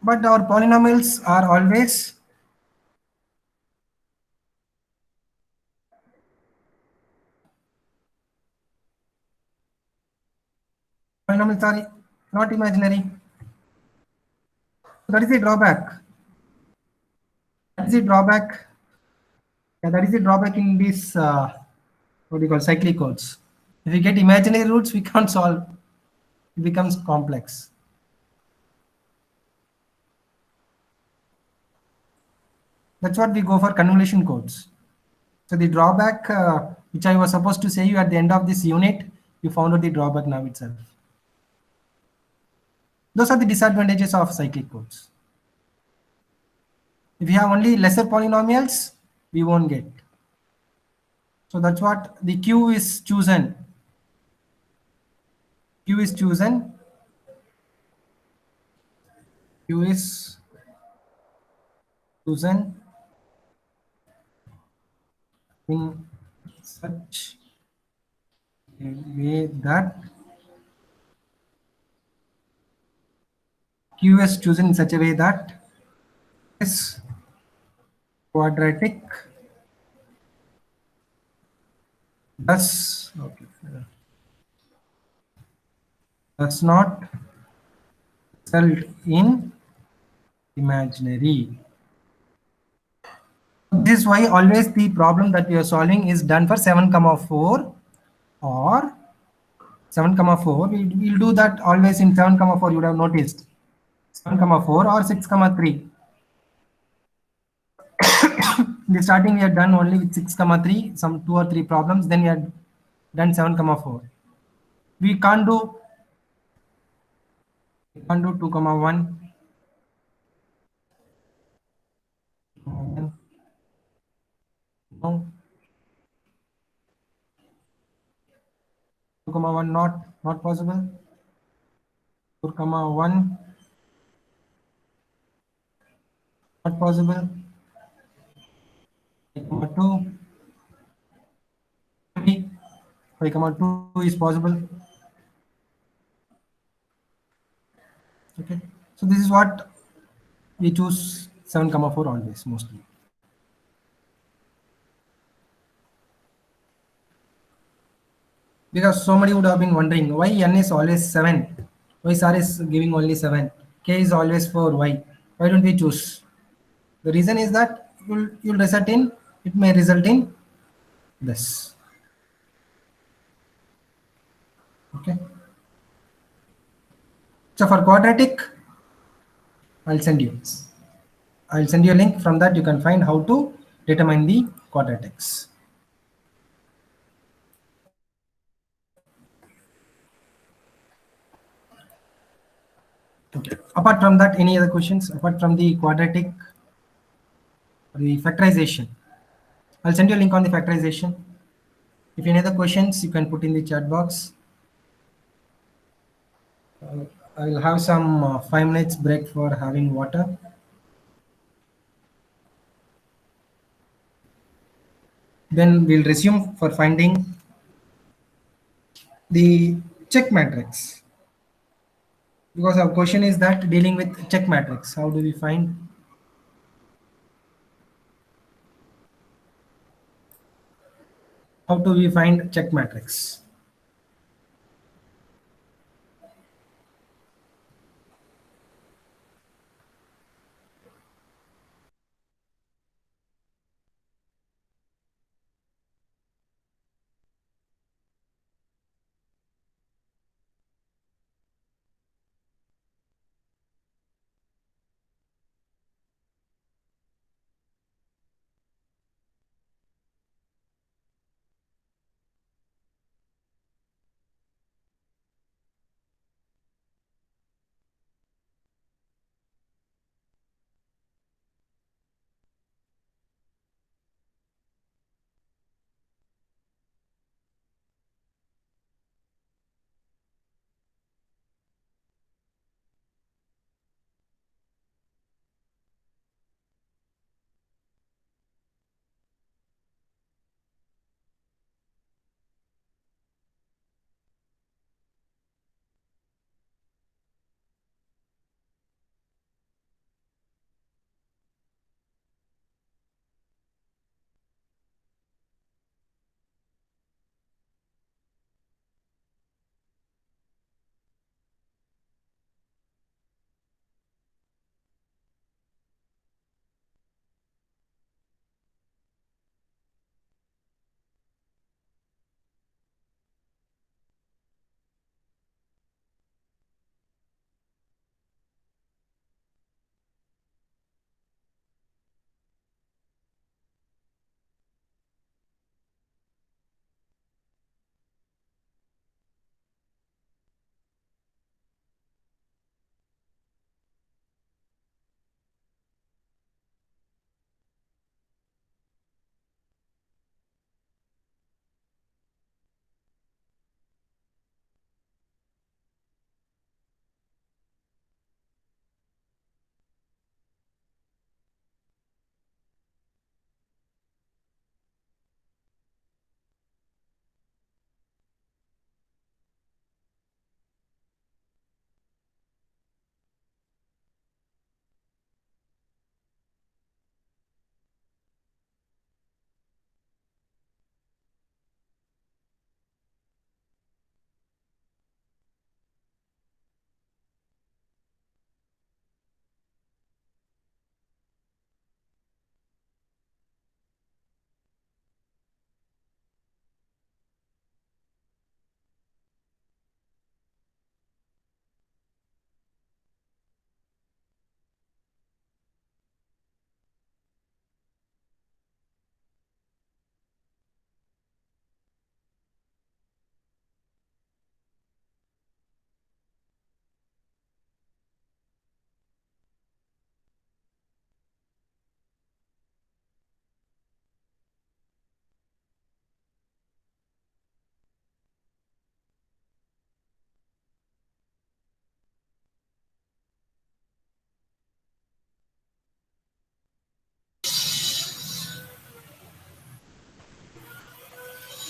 but our polynomials are always polynomials are not imaginary. So that is the drawback. That is the drawback. Yeah, that is the drawback in this what do you call cyclic codes. If we get imaginary roots, we can't solve. It becomes complex. That's what we go for convolution codes. So the drawback, which I was supposed to say you at the end of this unit, you found out the drawback now itself. Those are the disadvantages of cyclic codes. If you have only lesser polynomials, we won't get. So that's what the Q is chosen. Q is chosen. Q is chosen in such a way that Q is chosen in such a way that is quadratic does okay, does not result in imaginary. This is why always the problem that we are solving is done for 7 comma 4 or 7 comma 4. We'll do that always in 7 comma 4. You would have noticed 7 comma 4 or 6 comma 3. In the starting we are done only with 6 comma 3, some 2 or 3 problems. Then we are done 7 comma 4. We can't do 2 comma 1. No. 2 comma 1 not possible. 4 comma 1, not possible. 5 comma 2, 5 comma 2 is possible. Okay, so this is what we choose 7 comma 4 always mostly. Because somebody would have been wondering why n is always 7, why sir is giving only 7, k is always 4, why don't we choose? The reason is that you'll result in, it may result in this. Okay, so for quadratic, I'll send you. I'll send you a link. From that, you can find how to determine the quadratics. Okay. Apart from that, any other questions? Apart from the quadratic, the factorization. I'll send you a link on the factorization. If any other questions, you can put in the chat box. I'll have some 5 minutes break for having water. Then we'll resume for finding the check matrix. Because our question is that dealing with check matrix, how do we find? How do we find check matrix?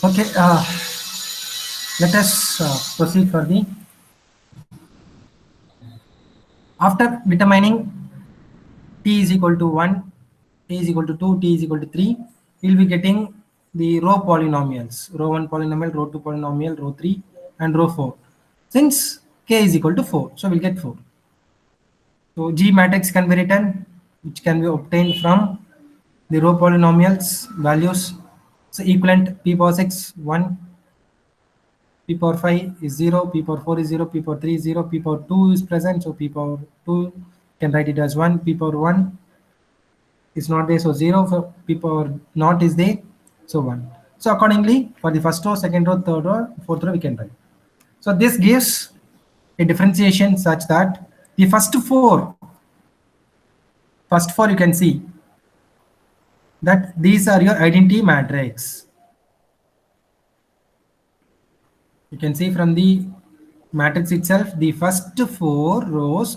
Okay, let us proceed for the after determining t is equal to 1, t is equal to 2, t is equal to 3, we will be getting the row polynomials, row 1 polynomial, row 2 polynomial, row 3 and row 4. Since k is equal to 4, so we'll get 4. So G matrix can be written, which can be obtained from the row polynomials values. So equivalent p power 6, 1, p power 5 is 0, p power 4 is 0, p power 3 is 0, p power 2 is present, so p power 2 can write it as 1, p power 1 is not there, so 0, for p power not is there, so 1. So accordingly, for the first row, second row, third row, fourth row, we can write. So this gives a differentiation such that the first four you can see that these are your identity matrix. You can see from the matrix itself, the first four rows,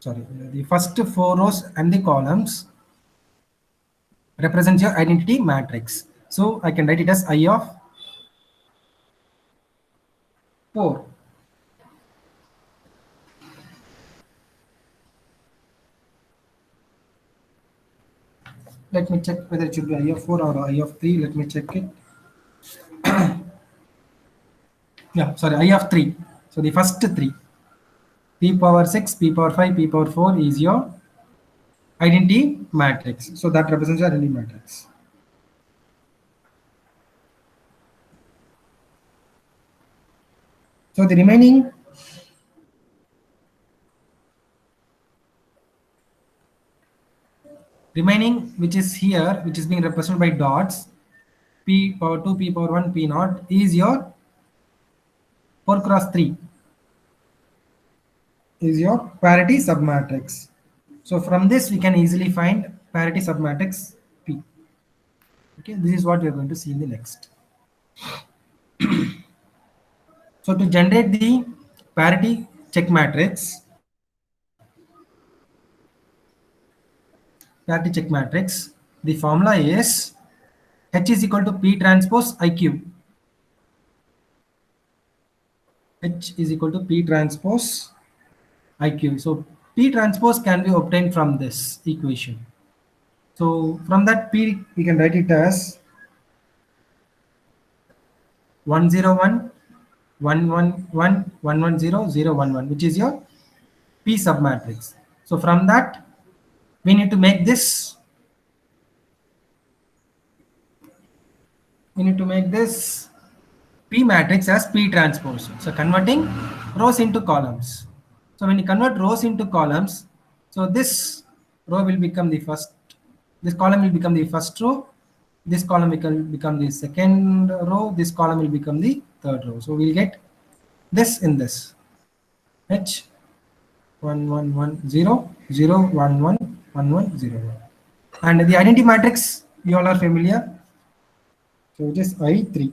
the first four rows and the columns represents your identity matrix. So I can write it as I of 4. Let me check whether it should be I of 4 or I of 3. Let me check it. Yeah, sorry, I of 3. So the first 3. P power 6, P power 5, P power 4 is your identity matrix. So that represents your identity matrix. So the remaining which is here, which is being represented by dots, P power 2, P power 1, P naught is your 4 cross 3 is your parity submatrix. So from this we can easily find parity submatrix P. Okay, this is what we are going to see in the next. So to generate the parity check matrix, the formula is H is equal to P transpose IQ. H is equal to P transpose IQ. So P transpose can be obtained from this equation. So from that P, we can write it as 101, 111, 110, 011, which is your P submatrix. So from that, we need to make this. We need to make this P matrix as P transpose. So converting rows into columns. So when you convert rows into columns, so this row will become the first, this column will become the first row, this column will become the second row, this column will become the third row. So we'll get this in this H 1110 011 1101. And the identity matrix you all are familiar. So it is I3.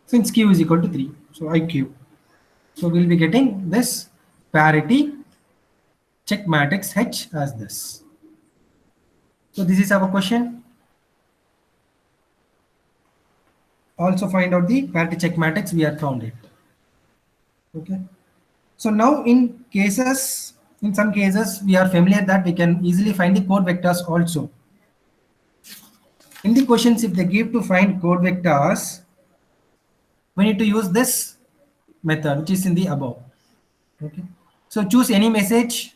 Since Q is equal to 3, so IQ. So we'll be getting this parity check matrix H as this. So this is our question. Also find out the parity check matrix, we have found it. Okay. So now in some cases, we are familiar that we can easily find the code vectors also. In the questions, if they give to find code vectors, we need to use this method, which is in the above. Okay. So choose any message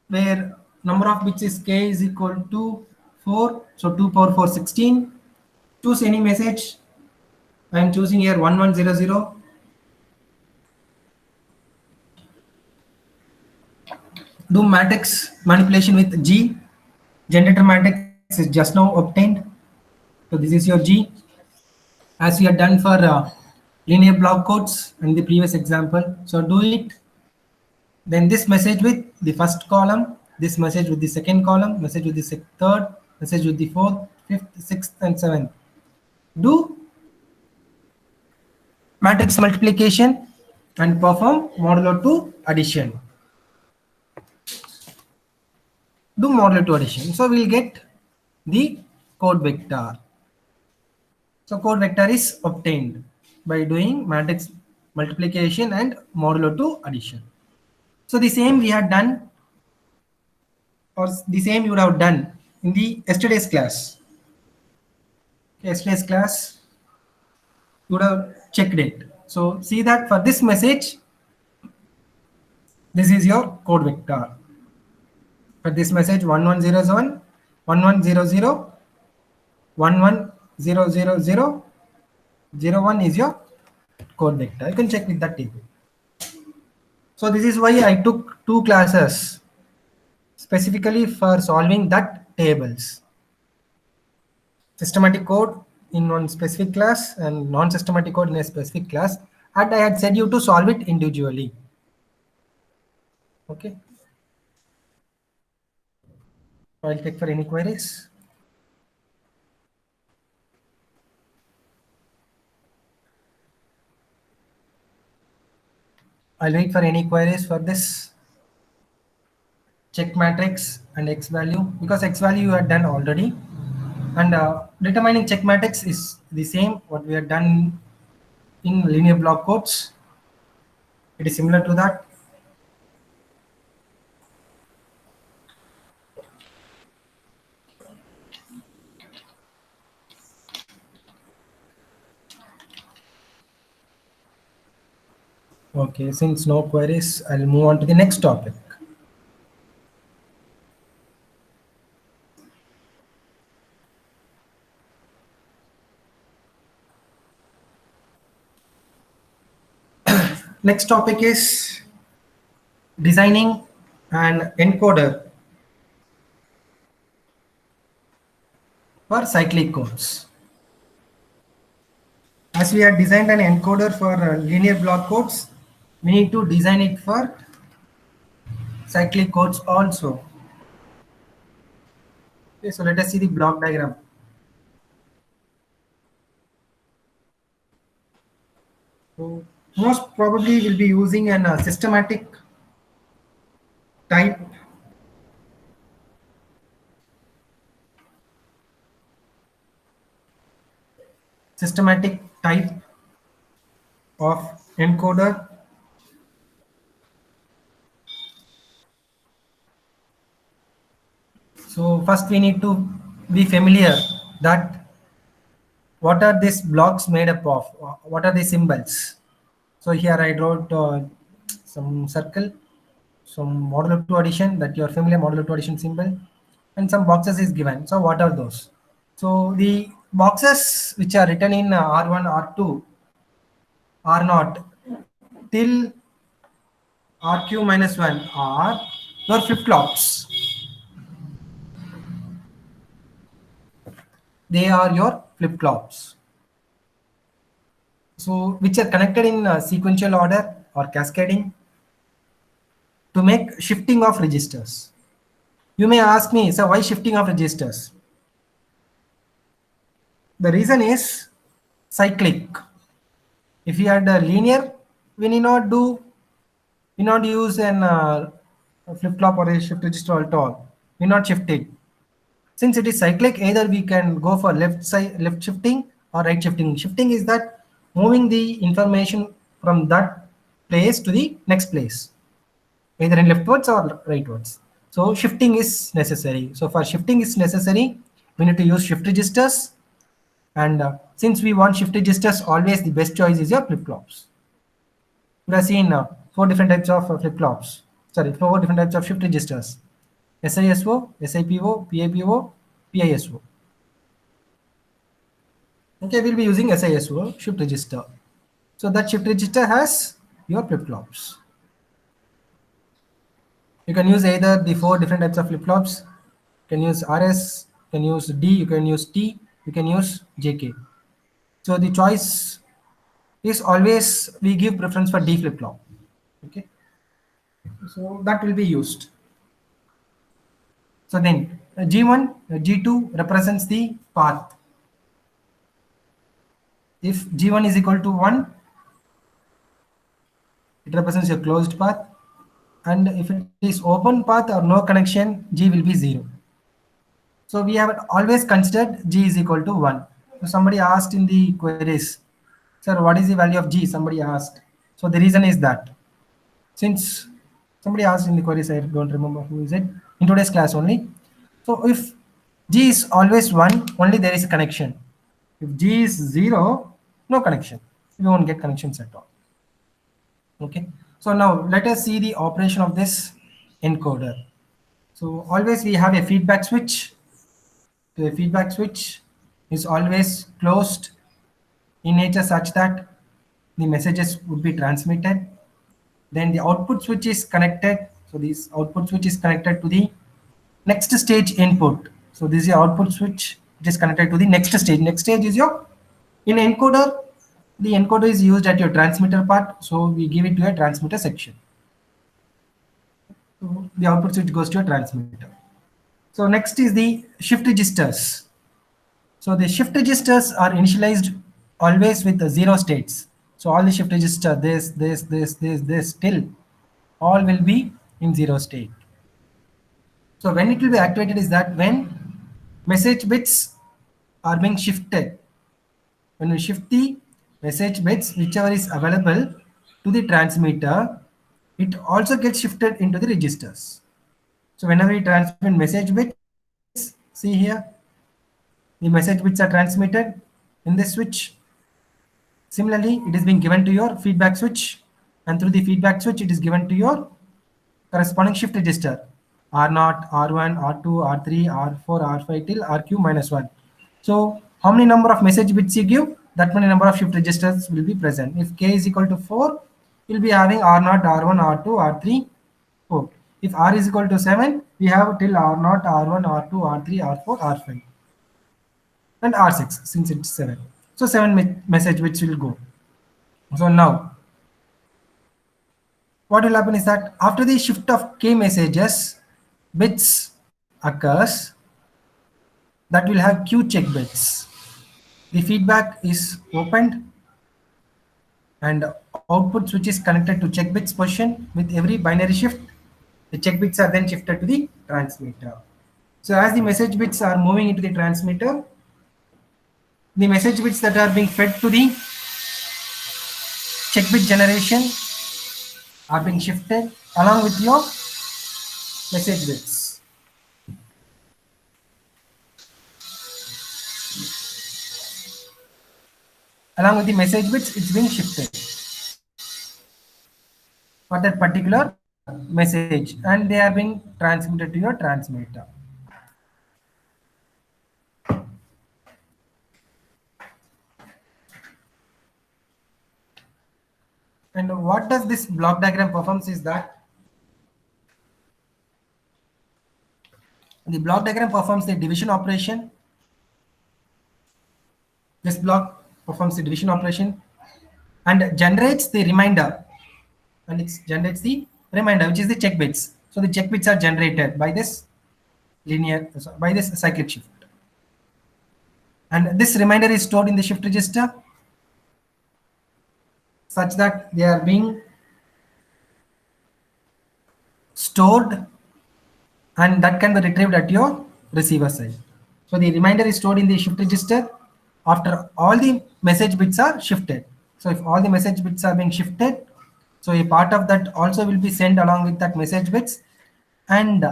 where number of bits is k is equal to 4. So 2 power 4, 16. Choose any message. I am choosing here 1100. Do matrix manipulation with G. Generator matrix is just now obtained. So this is your G. As we had done for linear block codes in the previous example. So do it. Then this message with the first column, this message with the second column, message with the third, message with the fourth, fifth, sixth, and seventh. Do matrix multiplication and perform modulo 2 addition. do modular 2 addition. So we'll get the code vector. So code vector is obtained by doing matrix multiplication and modulo 2 addition. So the same we had done, or the same you would have done in the yesterday's class. Yesterday's class, you would have checked it. So see that for this message, this is your code vector. For this message 1107, 1100, 11000, 01 is your code vector. You can check with that table. So this is why I took 2 classes specifically for solving that tables. Systematic code in one specific class and non-systematic code in a specific class, and I had said you to solve it individually. Okay. I'll check for any queries. I'll wait for any queries for this check matrix and x value, because x value you had done already, and determining check matrix is the same what we had done in linear block codes. It is similar to that. Okay, since no queries, I'll move on to the next topic. Next topic is designing an encoder for cyclic codes. As we have designed an encoder for linear block codes, we need to design it for cyclic codes also. Okay, so let us see the block diagram. So most probably we'll be using an systematic type of encoder. So first we need to be familiar that what are these blocks made up of, what are the symbols. So here I wrote some circle, some modulo 2 addition, that you are familiar, modulo 2 addition symbol, and some boxes is given. So what are those? So the boxes which are written in R1, R2, R0 till RQ minus 1 are your flip-flops. They are your flip-flops. So which are connected in sequential order or cascading to make shifting of registers. You may ask me, so why shifting of registers? The reason is cyclic. If you had a linear, we need not use an flip-flop or a shift register at all. We not shift it. Since it is cyclic, either we can go for left shifting or right shifting. Shifting is that moving the information from that place to the next place, either in leftwards or rightwards. So shifting is necessary. So for shifting is necessary, we need to use shift registers. And since we want shift registers, always the best choice is your flip-flops. We have seen 4 different types of flip-flops. Sorry, 4 different types of shift registers: SISO, SIPO, PIPO, PISO. Okay, we'll be using SISO, shift register. So that shift register has your flip-flops. You can use either the 4 different types of flip-flops. You can use RS, you can use D, you can use T, you can use JK. So the choice is always we give preference for D flip-flop. Okay, so that will be used. So then G1, G2 represents the path. If G1 is equal to 1, it represents your closed path, and if it is open path or no connection, G will be 0. So we have always considered G is equal to 1. So somebody asked in the queries, sir, what is the value of G? Somebody asked. So the reason is that since somebody asked in the queries, I don't remember who is it, in today's class only. So if G is always 1, only there is a connection. If G is 0, no connection. You won't get connections at all. Okay. So now let us see the operation of this encoder. So always we have a feedback switch. The feedback switch is always closed in nature such that the messages would be transmitted. Then the output switch is connected. So this output switch is connected to the next stage input. So this is your output switch. It is connected to the next stage. Next stage is your in encoder. The encoder is used at your transmitter part. So we give it to a transmitter section. So the output switch goes to a transmitter. So next is the shift registers. So the shift registers are initialized always with the 0 states. So all the shift register, this, till all will be in 0 state. So when it will be activated is that when message bits are being shifted. When we shift the message bits, whichever is available to the transmitter, it also gets shifted into the registers. So whenever we transmit message bits, see here, the message bits are transmitted in this switch. Similarly, it is being given to your feedback switch, and through the feedback switch, it is given to your corresponding shift register R0, R1, R2, R3, R4, R5 till RQ minus 1. So how many number of message bits you give, that many number of shift registers will be present. If K is equal to 4, you'll be having R0, R1, R2, R3, 4. If R is equal to 7, we have till R0, R1, R2, R3, R4, R5. And R6 since it's 7. So 7 message bits will go. So now what will happen is that after the shift of K messages, bits occurs that will have Q check bits. The feedback is opened and output switch is connected to check bits position. With every binary shift, the check bits are then shifted to the transmitter. So as the message bits are moving into the transmitter, the message bits that are being fed to the check bit generation are being shifted along with your message bits. Along with the message bits, it's being shifted for that particular message, and they are being transmitted to your transmitter. And what does this block diagram performs is that the block diagram performs the division operation. This block performs the division operation and generates the remainder, and it generates the remainder, which is the check bits. So the check bits are generated by this by this cyclic shift, and this remainder is stored in the shift register such that they are being stored and that can be retrieved at your receiver side. So the remainder is stored in the shift register after all the message bits are shifted. So if all the message bits are being shifted, so a part of that also will be sent along with that message bits, and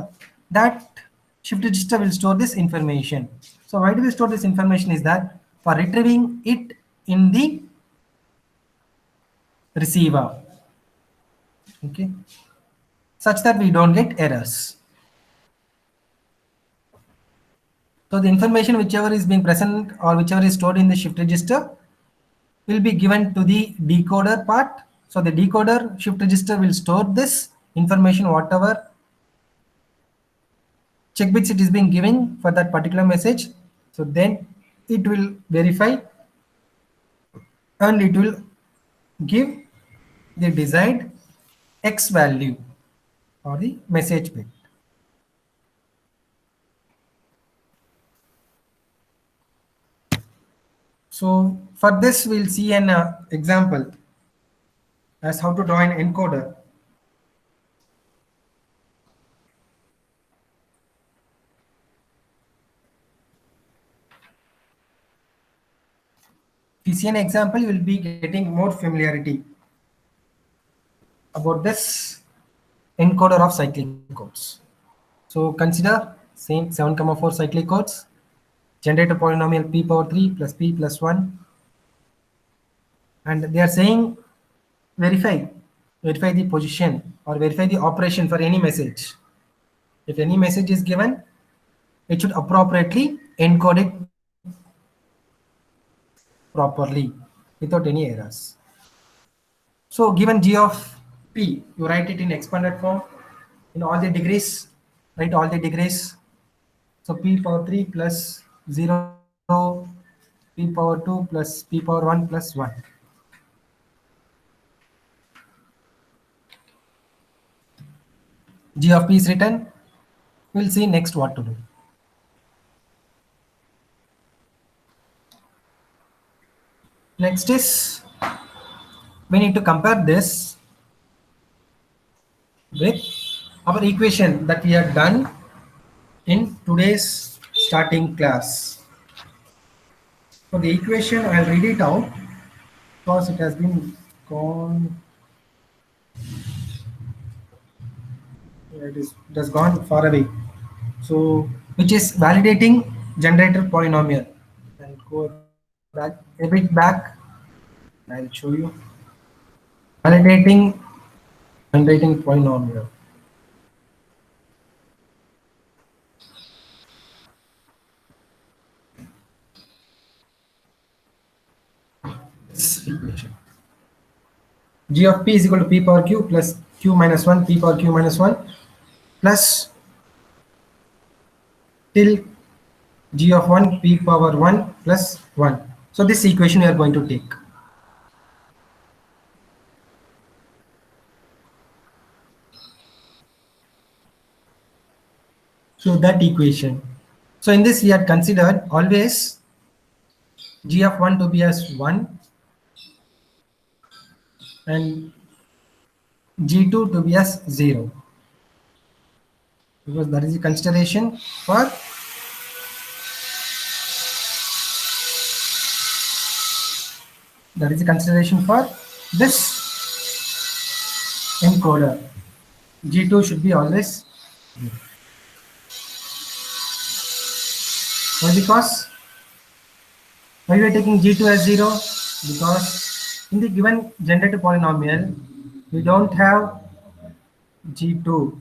that shift register will store this information. So why do we store this information is that for retrieving it in the receiver, okay, such that we don't get errors. So the information whichever is being present or whichever is stored in the shift register will be given to the decoder part. So the decoder shift register will store this information, whatever check bits it is being given for that particular message. So then it will verify and it will give the desired X value or the message bit. So for this, we'll see an example as how to draw an encoder. you see an example, you will be getting more familiarity about this encoder of cyclic codes. So consider same 7, 4 cyclic codes, generate a polynomial p power 3 plus p plus 1, and they are saying verify the position or verify the operation for any message. If any message is given, it should appropriately encode it properly without any errors. So given g of p, you write it in expanded form in all the degrees, write all the degrees. So p power 3 plus 0, p power 2 plus p power 1 plus 1. G of p is written. We'll see next what to do. Next is we need to compare this with our equation that we have done in today's starting class. So the equation, I'll read it out because it has been gone. It has gone far away. So which is validating generator polynomial. I'll go back a bit back. I'll show you. Validating generating polynomial. This equation. G of p is equal to p power q plus q minus 1 p power q minus 1 plus till g of 1 p power 1 plus 1. So this equation we are going to take. So that equation. So in this we had considered always g of 1 to be as 1 and g2 to be as 0, because that is the consideration for this encoder. G2 should be always 0. Why we are taking G2 as 0? Because in the given generator polynomial we don't have G2.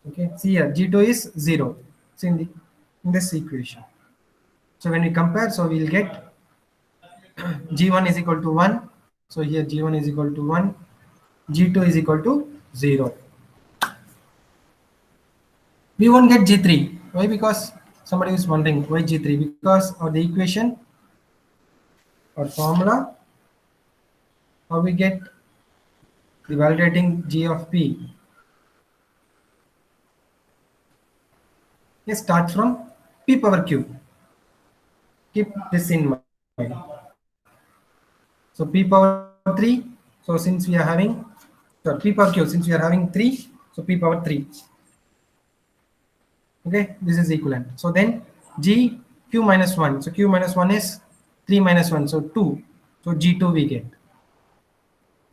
Okay, see here G2 is 0. So in this equation. So when we compare, so we'll get G1 is equal to 1. So here G1 is equal to 1. G2 is equal to 0. We won't get G3. Why? Because somebody is wondering why G3? Because of the equation or formula, how we get the validating G of P. Let's start from P power Q. Keep this in mind. So P power 3. So since we are having, so P power Q, since we are having 3, so P power 3. Okay, this is equivalent. So then G Q minus 1. So Q minus 1 is 3 minus 1, so 2. So G2 we get.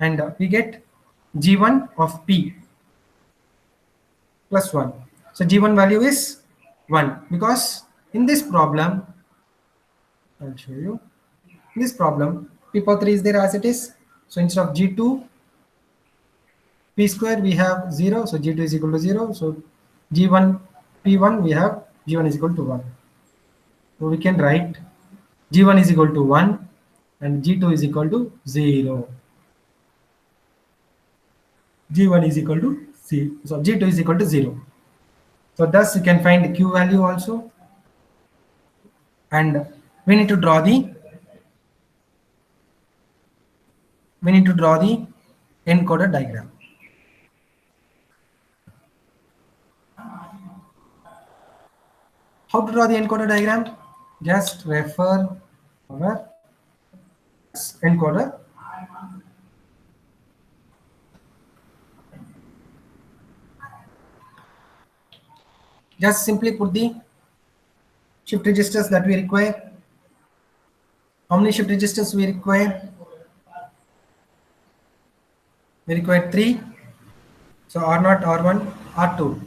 And we get G1 of P plus 1. So G1 value is 1, because in this problem, I'll show you. In this problem, P power 3 is there as it is. So instead of G2 P square, we have 0. So G2 is equal to 0. So G1 P1, we have G1 is equal to 1. So we can write G1 is equal to 1 and G2 is equal to 0. G1 is equal to C. So G2 is equal to 0. So thus you can find the Q value also. And we need to draw the encoder diagram. How to draw the encoder diagram? Just refer our encoder. Just simply put the shift registers that we require. How many shift registers we require? We require 3. So R0, R1, R2.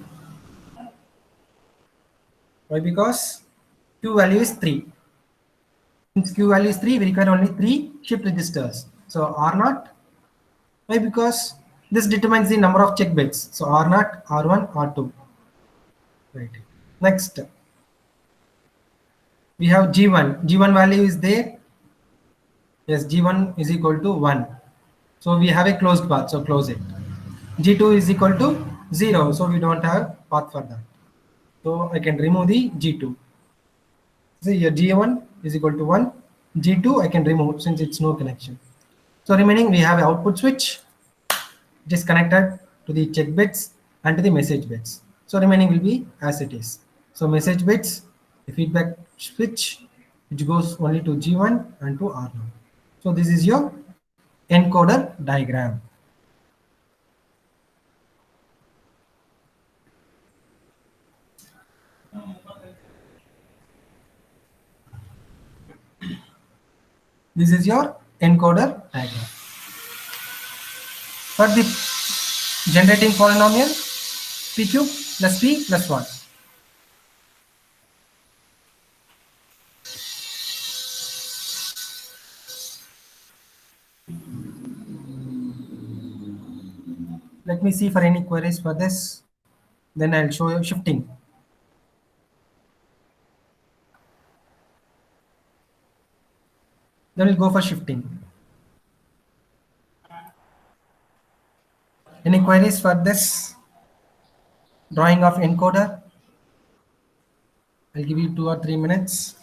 Why? Because Q value is 3. Since Q value is 3, we require only 3 shift registers. So R0. Why? Because this determines the number of check bits. So R0, R1, R2. Right. Next, we have G1. G1 value is there. Yes, G1 is equal to 1. So we have a closed path. So close it. G2 is equal to 0. So we don't have path for that. So I can remove the G2. See here G1 is equal to 1. G2 I can remove since it's no connection. So remaining we have an output switch. It is connected to the check bits and to the message bits. So remaining will be as it is. So message bits, the feedback switch, which goes only to G1 and to R0. So this is your encoder diagram. This is your encoder diagram. For the generating polynomial, PQ plus P plus 1. Let me see for any queries for this. Then I'll show you shifting. Then we'll go for shifting. Any queries for this drawing of encoder? I'll give you 2 or 3 minutes.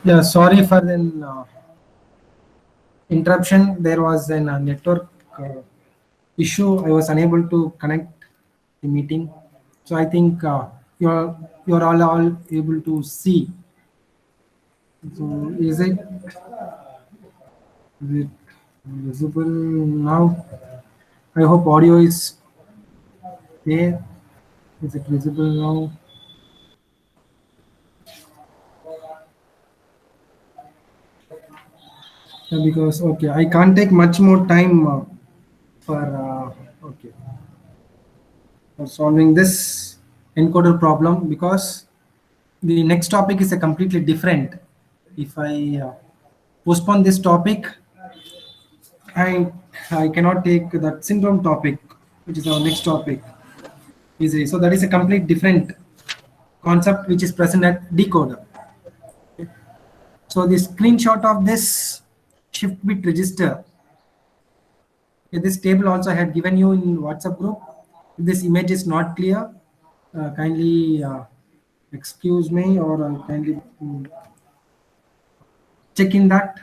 Yeah, sorry for the interruption. There was a network issue. I was unable to connect the meeting. So I think you're all able to see. So is it visible now? I hope audio is there. Is it visible now? Yeah, because okay, I can't take much more time for okay for solving this encoder problem, because the next topic is a completely different. If I postpone this topic, I I cannot take that syndrome topic, which is our next topic. Easily. So that is a complete different concept which is present at decoder. So the screenshot of this shift bit register. Okay, this table also I had given you in WhatsApp group. If this image is not clear, kindly excuse me, or kindly check in that.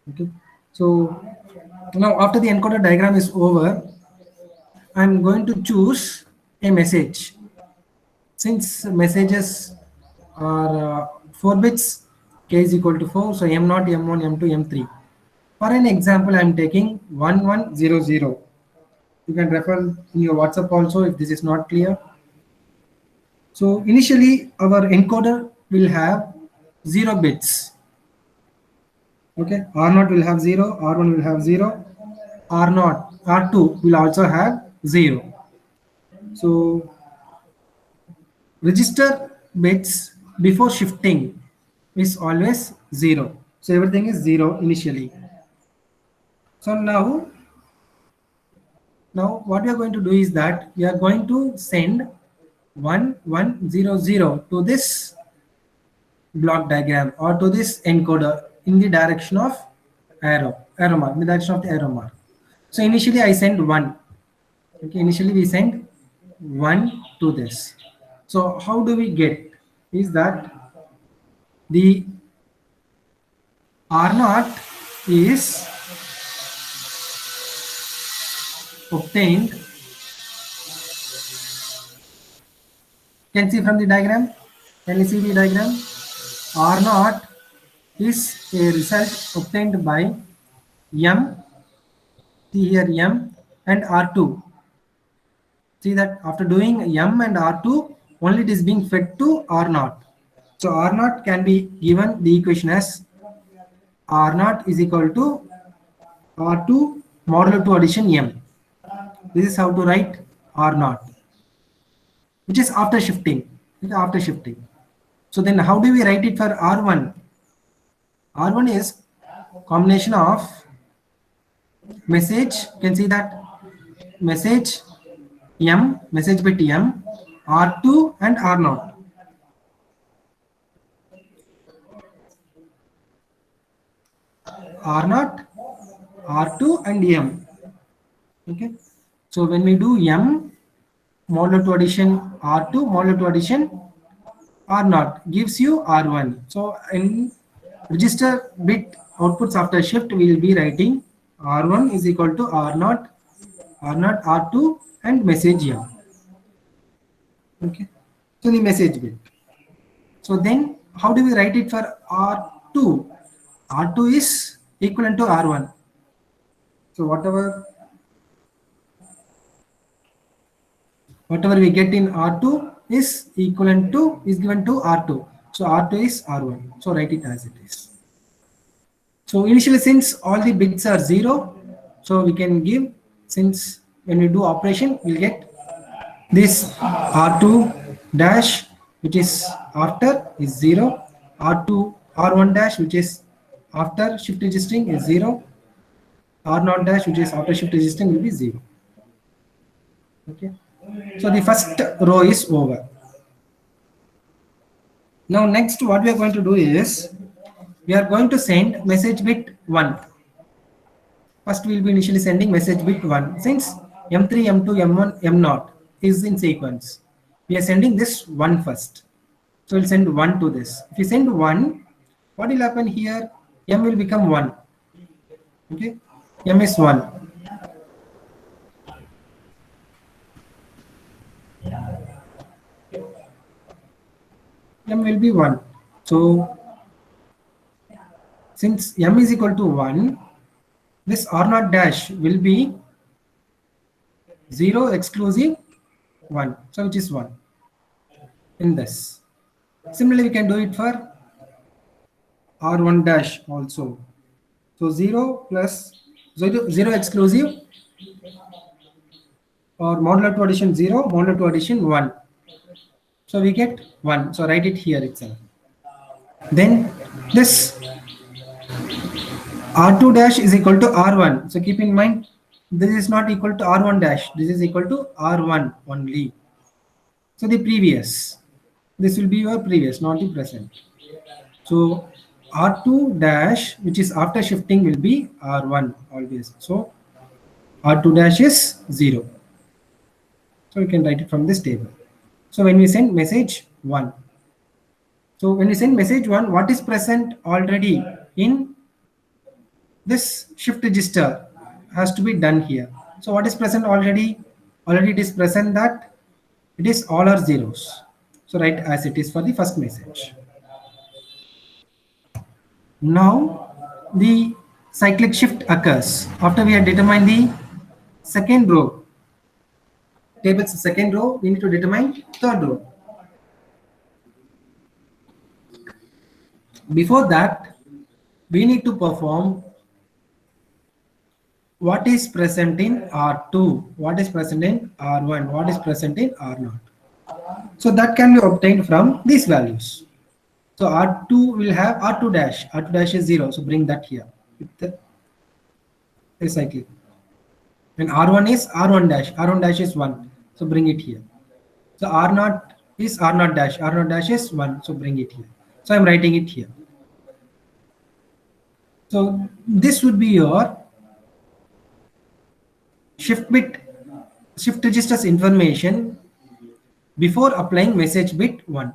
Okay. So now after the encoder diagram is over, I'm going to choose a message. Since messages are 4 bits, k is equal to 4, so m0, m1, m2, m3. For an example, I'm taking 1100. You can refer in your WhatsApp also if this is not clear. So initially, our encoder will have 0 bits. Okay, R0 will have 0, R1 will have 0, R0, R2 will also have 0. So register bits before shifting is always 0. So everything is 0 initially. So now what we are going to do is that we are going to send 1100 to this block diagram or to this encoder in the direction of arrow mark, in the direction of the arrow mark. So initially I send 1. Okay, initially we send 1 to this. So how do we get is that the R0 is obtained. Can see from the diagram. Can you see the diagram? R0 is a result obtained by M. See here M and R2. See that after doing M and R2, only it is being fed to R0. So R0 can be given the equation as R0 is equal to R2 modulo 2 addition M. This is how to write R0, which is after shifting. After shifting. So then how do we write it for R1? R1 is combination of message. You can see that message M, message bit M, R2 and R0. R0 R2 and M. Okay. So when we do M modulo 2 addition R2 modulo 2 addition R0 gives you R1. So in register bit outputs after shift we will be writing R1 is equal to R0, R0, R2 and message M. Okay. So the message bit. So then how do we write it for R2? R2 is equivalent to R1. So whatever we get in R2 is equivalent to is given to R2. So R2 is R1. So write it as it is. So initially since all the bits are 0, so we can give, since when we do operation we'll get this R2 dash which is after is 0, R2 R1 dash which is after shift registering is 0, R0 dash which is after shift registering will be 0. Okay. So the first row is over. Now next what we are going to do is we are going to send message bit 1. First we will be initially sending message bit 1. Since M3, M2, M1, M0 is in sequence, we are sending this 1 first. So we'll send 1 to this. If you send 1, what will happen here? M will become 1. Okay, M is 1. M will be 1. So since M is equal to 1, this R0 dash will be 0 exclusive 1. So which is 1 in this. Similarly, we can do it for R1 dash also. So 0 plus 0 exclusive or modulo 2 addition 0, modulo 2 addition 1. So we get 1. So write it here itself. Then this R2 dash is equal to R1. So keep in mind, this is not equal to R1 dash. This is equal to R1 only. So the previous. This will be your previous, not the present. So R2 dash, which is after shifting, will be R1 always. So R2 dash is 0. So we can write it from this table. So when we send message 1. So when we send message 1, what is present already in this shift register has to be done here. So what is present already? Already it is present that it is all are zeros. So write as it is for the first message. Now the cyclic shift occurs after we have determined the second row. Table's second row, we need to determine third row. Before that, we need to perform what is present in R2, what is present in R1, what is present in R0. So that can be obtained from these values. So R2 will have R2 dash. R2 dash is 0. So bring that here. With the cyclic. And R1 is R1 dash. R1 dash is 1. So bring it here. So R0 is R0 dash. R0 dash is 1. So bring it here. So I'm writing it here. So this would be your shift registers information before applying message bit 1.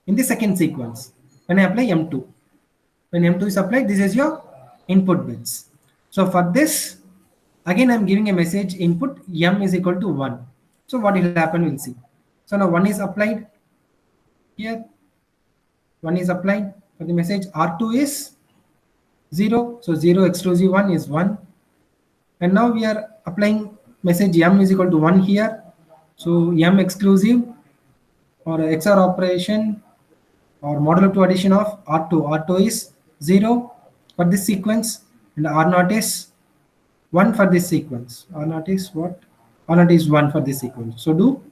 In the second sequence, when I apply M2. When M2 is applied, this is your input bits. So for this, again I'm giving a message input M is equal to 1. So what will happen, we'll see. So now 1 is applied here. 1 is applied for the message. R2 is 0. So 0 exclusive 1 is 1. And now we are applying message M is equal to 1 here. So M exclusive or XOR operation or modulo 2 addition of R2. R2 is 0 for this sequence and R0 is 1 for this sequence. R0 is what? R0 is 1 for this sequence. So do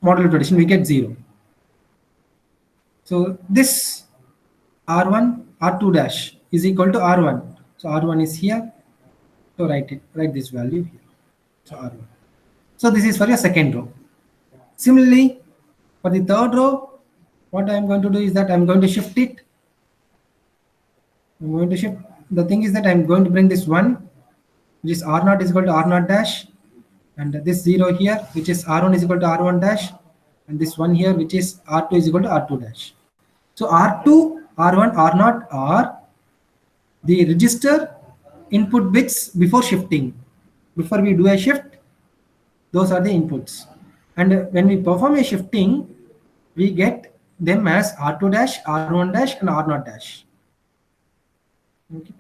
modulo 2 addition, we get 0. So this R1, R2 dash is equal to R1. So R1 is here. So write this value here. So R1. So this is for your second row. Similarly, for the third row, what I am going to do is that I am going to shift it. I'm going to shift the thing is that I'm going to bring this 1, which is R0 is equal to R0 dash, and this 0 here, which is R1 is equal to R1 dash, and this 1 here, which is R2 is equal to R2 dash. So R2, R1, R0 are the register input bits before shifting. Before we do a shift, those are the inputs. And when we perform a shifting, we get them as R2 dash, R1 dash, and R0 dash. Okay.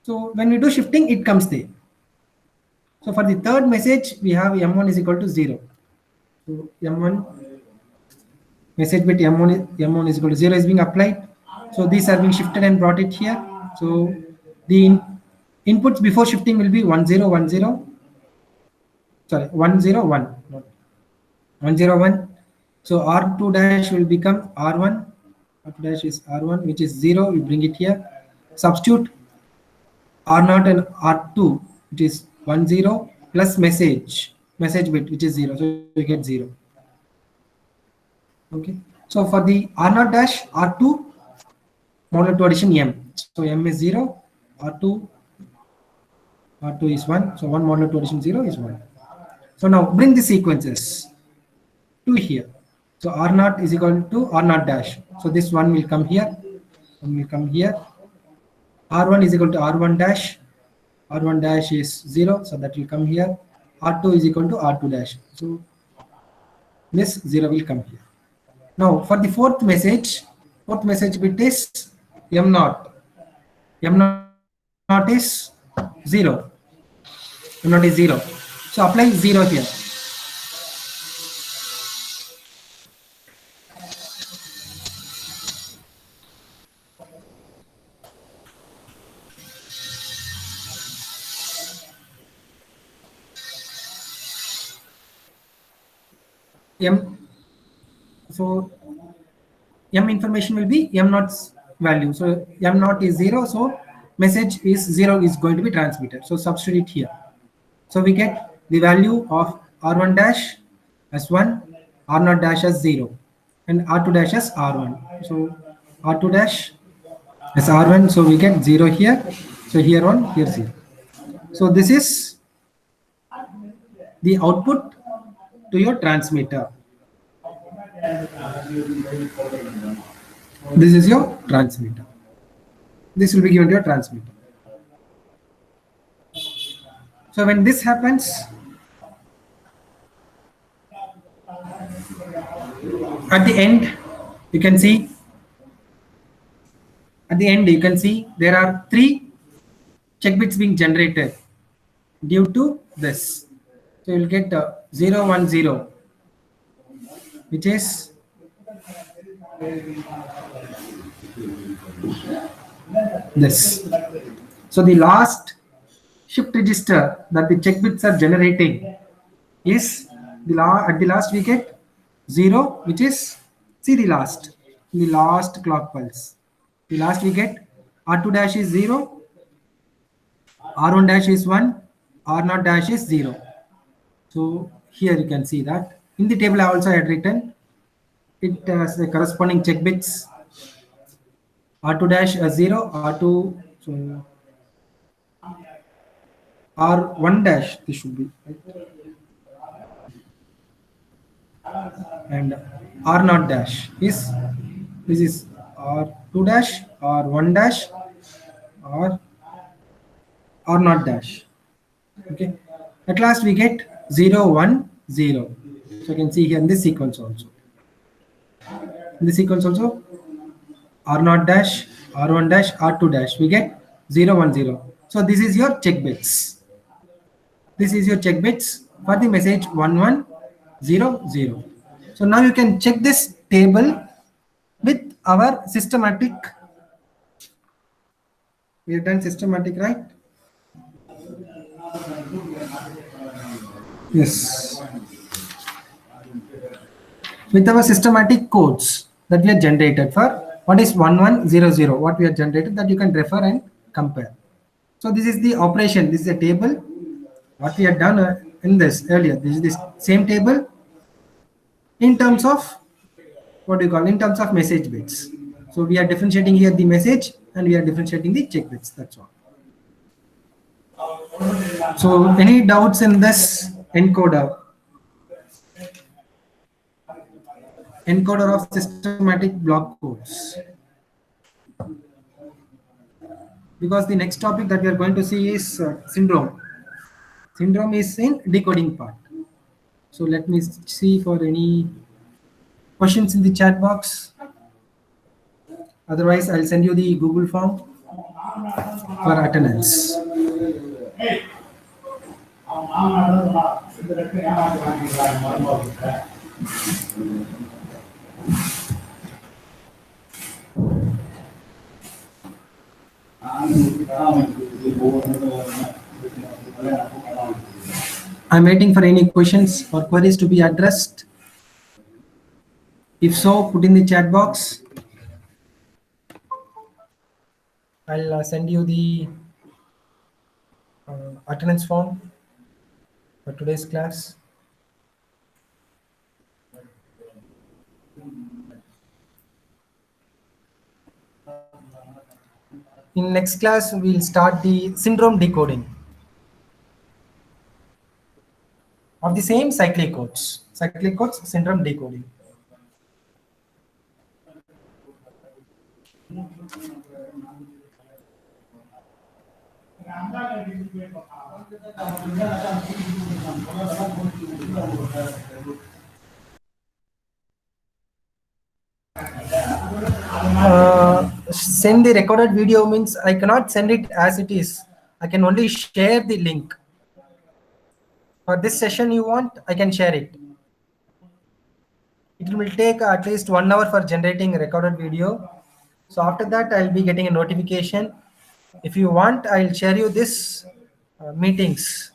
So when we do shifting, it comes there. So for the third message, we have M1 is equal to 0. So M1, message bit M1 is equal to 0 is being applied. So these are being shifted and brought it here. So the inputs before shifting will be 1 0 1 0. Sorry, 1 0 1. 1 0 1. So R2 dash will become R1. R2 dash is R1, which is 0. We bring it here. Substitute R0 and R2, which is 1 0 plus message bit, which is 0. So we get 0. Okay. So for the R0 dash, R2 modular to addition M. So M is 0. R2 is 1. So 1 modular to addition 0 is 1. So now bring the sequences to here. So R0 is equal to R0 dash. So this 1 will come here. 1 will come here. R1 is equal to R1 dash. R1 dash is 0. So that will come here. R2 is equal to R2 dash. So this 0 will come here. Now for the fourth message bit is M0. M0 is 0. M0 is 0. So apply 0 here. So M information will be M0's value. So M0 is 0. So message is 0 is going to be transmitted. So substitute here. So we get the value of R1 dash as 1, R0 dash as 0, and R2 dash as R1. So R2 dash as R1. So we get 0 here. So here 1, here 0. So this is the output to your transmitter. This is your transmitter. This will be given to your transmitter. So when this happens, at the end, you can see there are 3 check bits being generated due to this. So you will get 0 1 0, which is this. So the last shift register that the check bits are generating is at the last we get 0, which is, see the last clock pulse. The last we get R2 dash is 0, R1 dash is 1, R0 dash is 0. So here you can see that. In the table I also had written it as the corresponding check bits. R2 dash 0, R2, so R1 dash, this should be right. And R0 dash is, this is R2 dash, R1 dash, or R0 dash. Okay. At last we get 0 1 0. So you can see here in this sequence also. In this sequence also, R0 dash, R1 dash, R2 dash, we get 0 1 0. So this is your check bits. This is your check bits for the message 1 1 0 0. So now you can check this table with our systematic. We have done systematic, right? Yes. With our systematic codes that we have generated for what is 1100, what we have generated, that you can refer and compare. So this is the operation. This is a table. What we had done in this earlier. This is the same table in terms of what do you call, in terms of message bits. So we are differentiating here the message and we are differentiating the check bits. That's all. So any doubts in this encoder? Encoder of systematic block codes. Because the next topic that we are going to see is syndrome. Syndrome is in decoding part. So let me see for any questions in the chat box. Otherwise, I'll send you the Google form for attendance. I'm waiting for any questions or queries to be addressed. If so, put in the chat box. I'll send you the attendance form for today's class. In next class, we'll start the syndrome decoding of the same cyclic codes. Cyclic codes, syndrome decoding. Send the recorded video means I cannot send it as it is. I can only share the link. For this session you want, I can share it. It will take at least 1 hour for generating a recorded video. So after that, I'll be getting a notification. If you want, I'll share you this meetings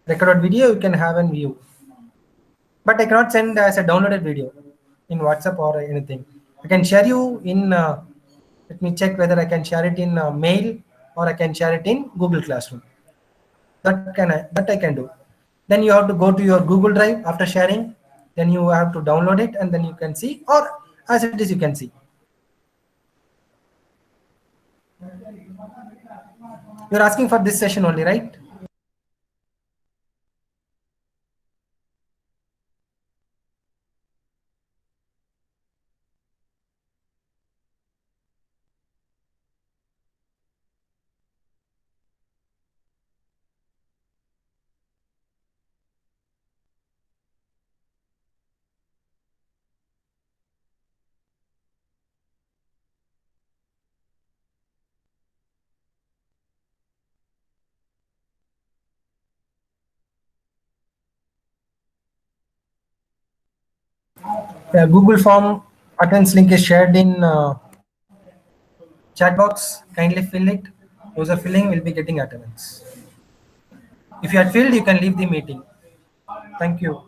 recorded video. You can have and view. But I cannot send as a downloaded video in WhatsApp or anything. I can share you in. Let me check whether I can share it in mail or I can share it in Google Classroom. That I can do. Then you have to go to your Google Drive after sharing. Then you have to download it and then you can see, or as it is you can see. You're asking for this session only, right? Google form attendance link is shared in chat box. Kindly fill it. Those are filling will be getting attendance. If you had filled, you can leave the meeting. Thank you.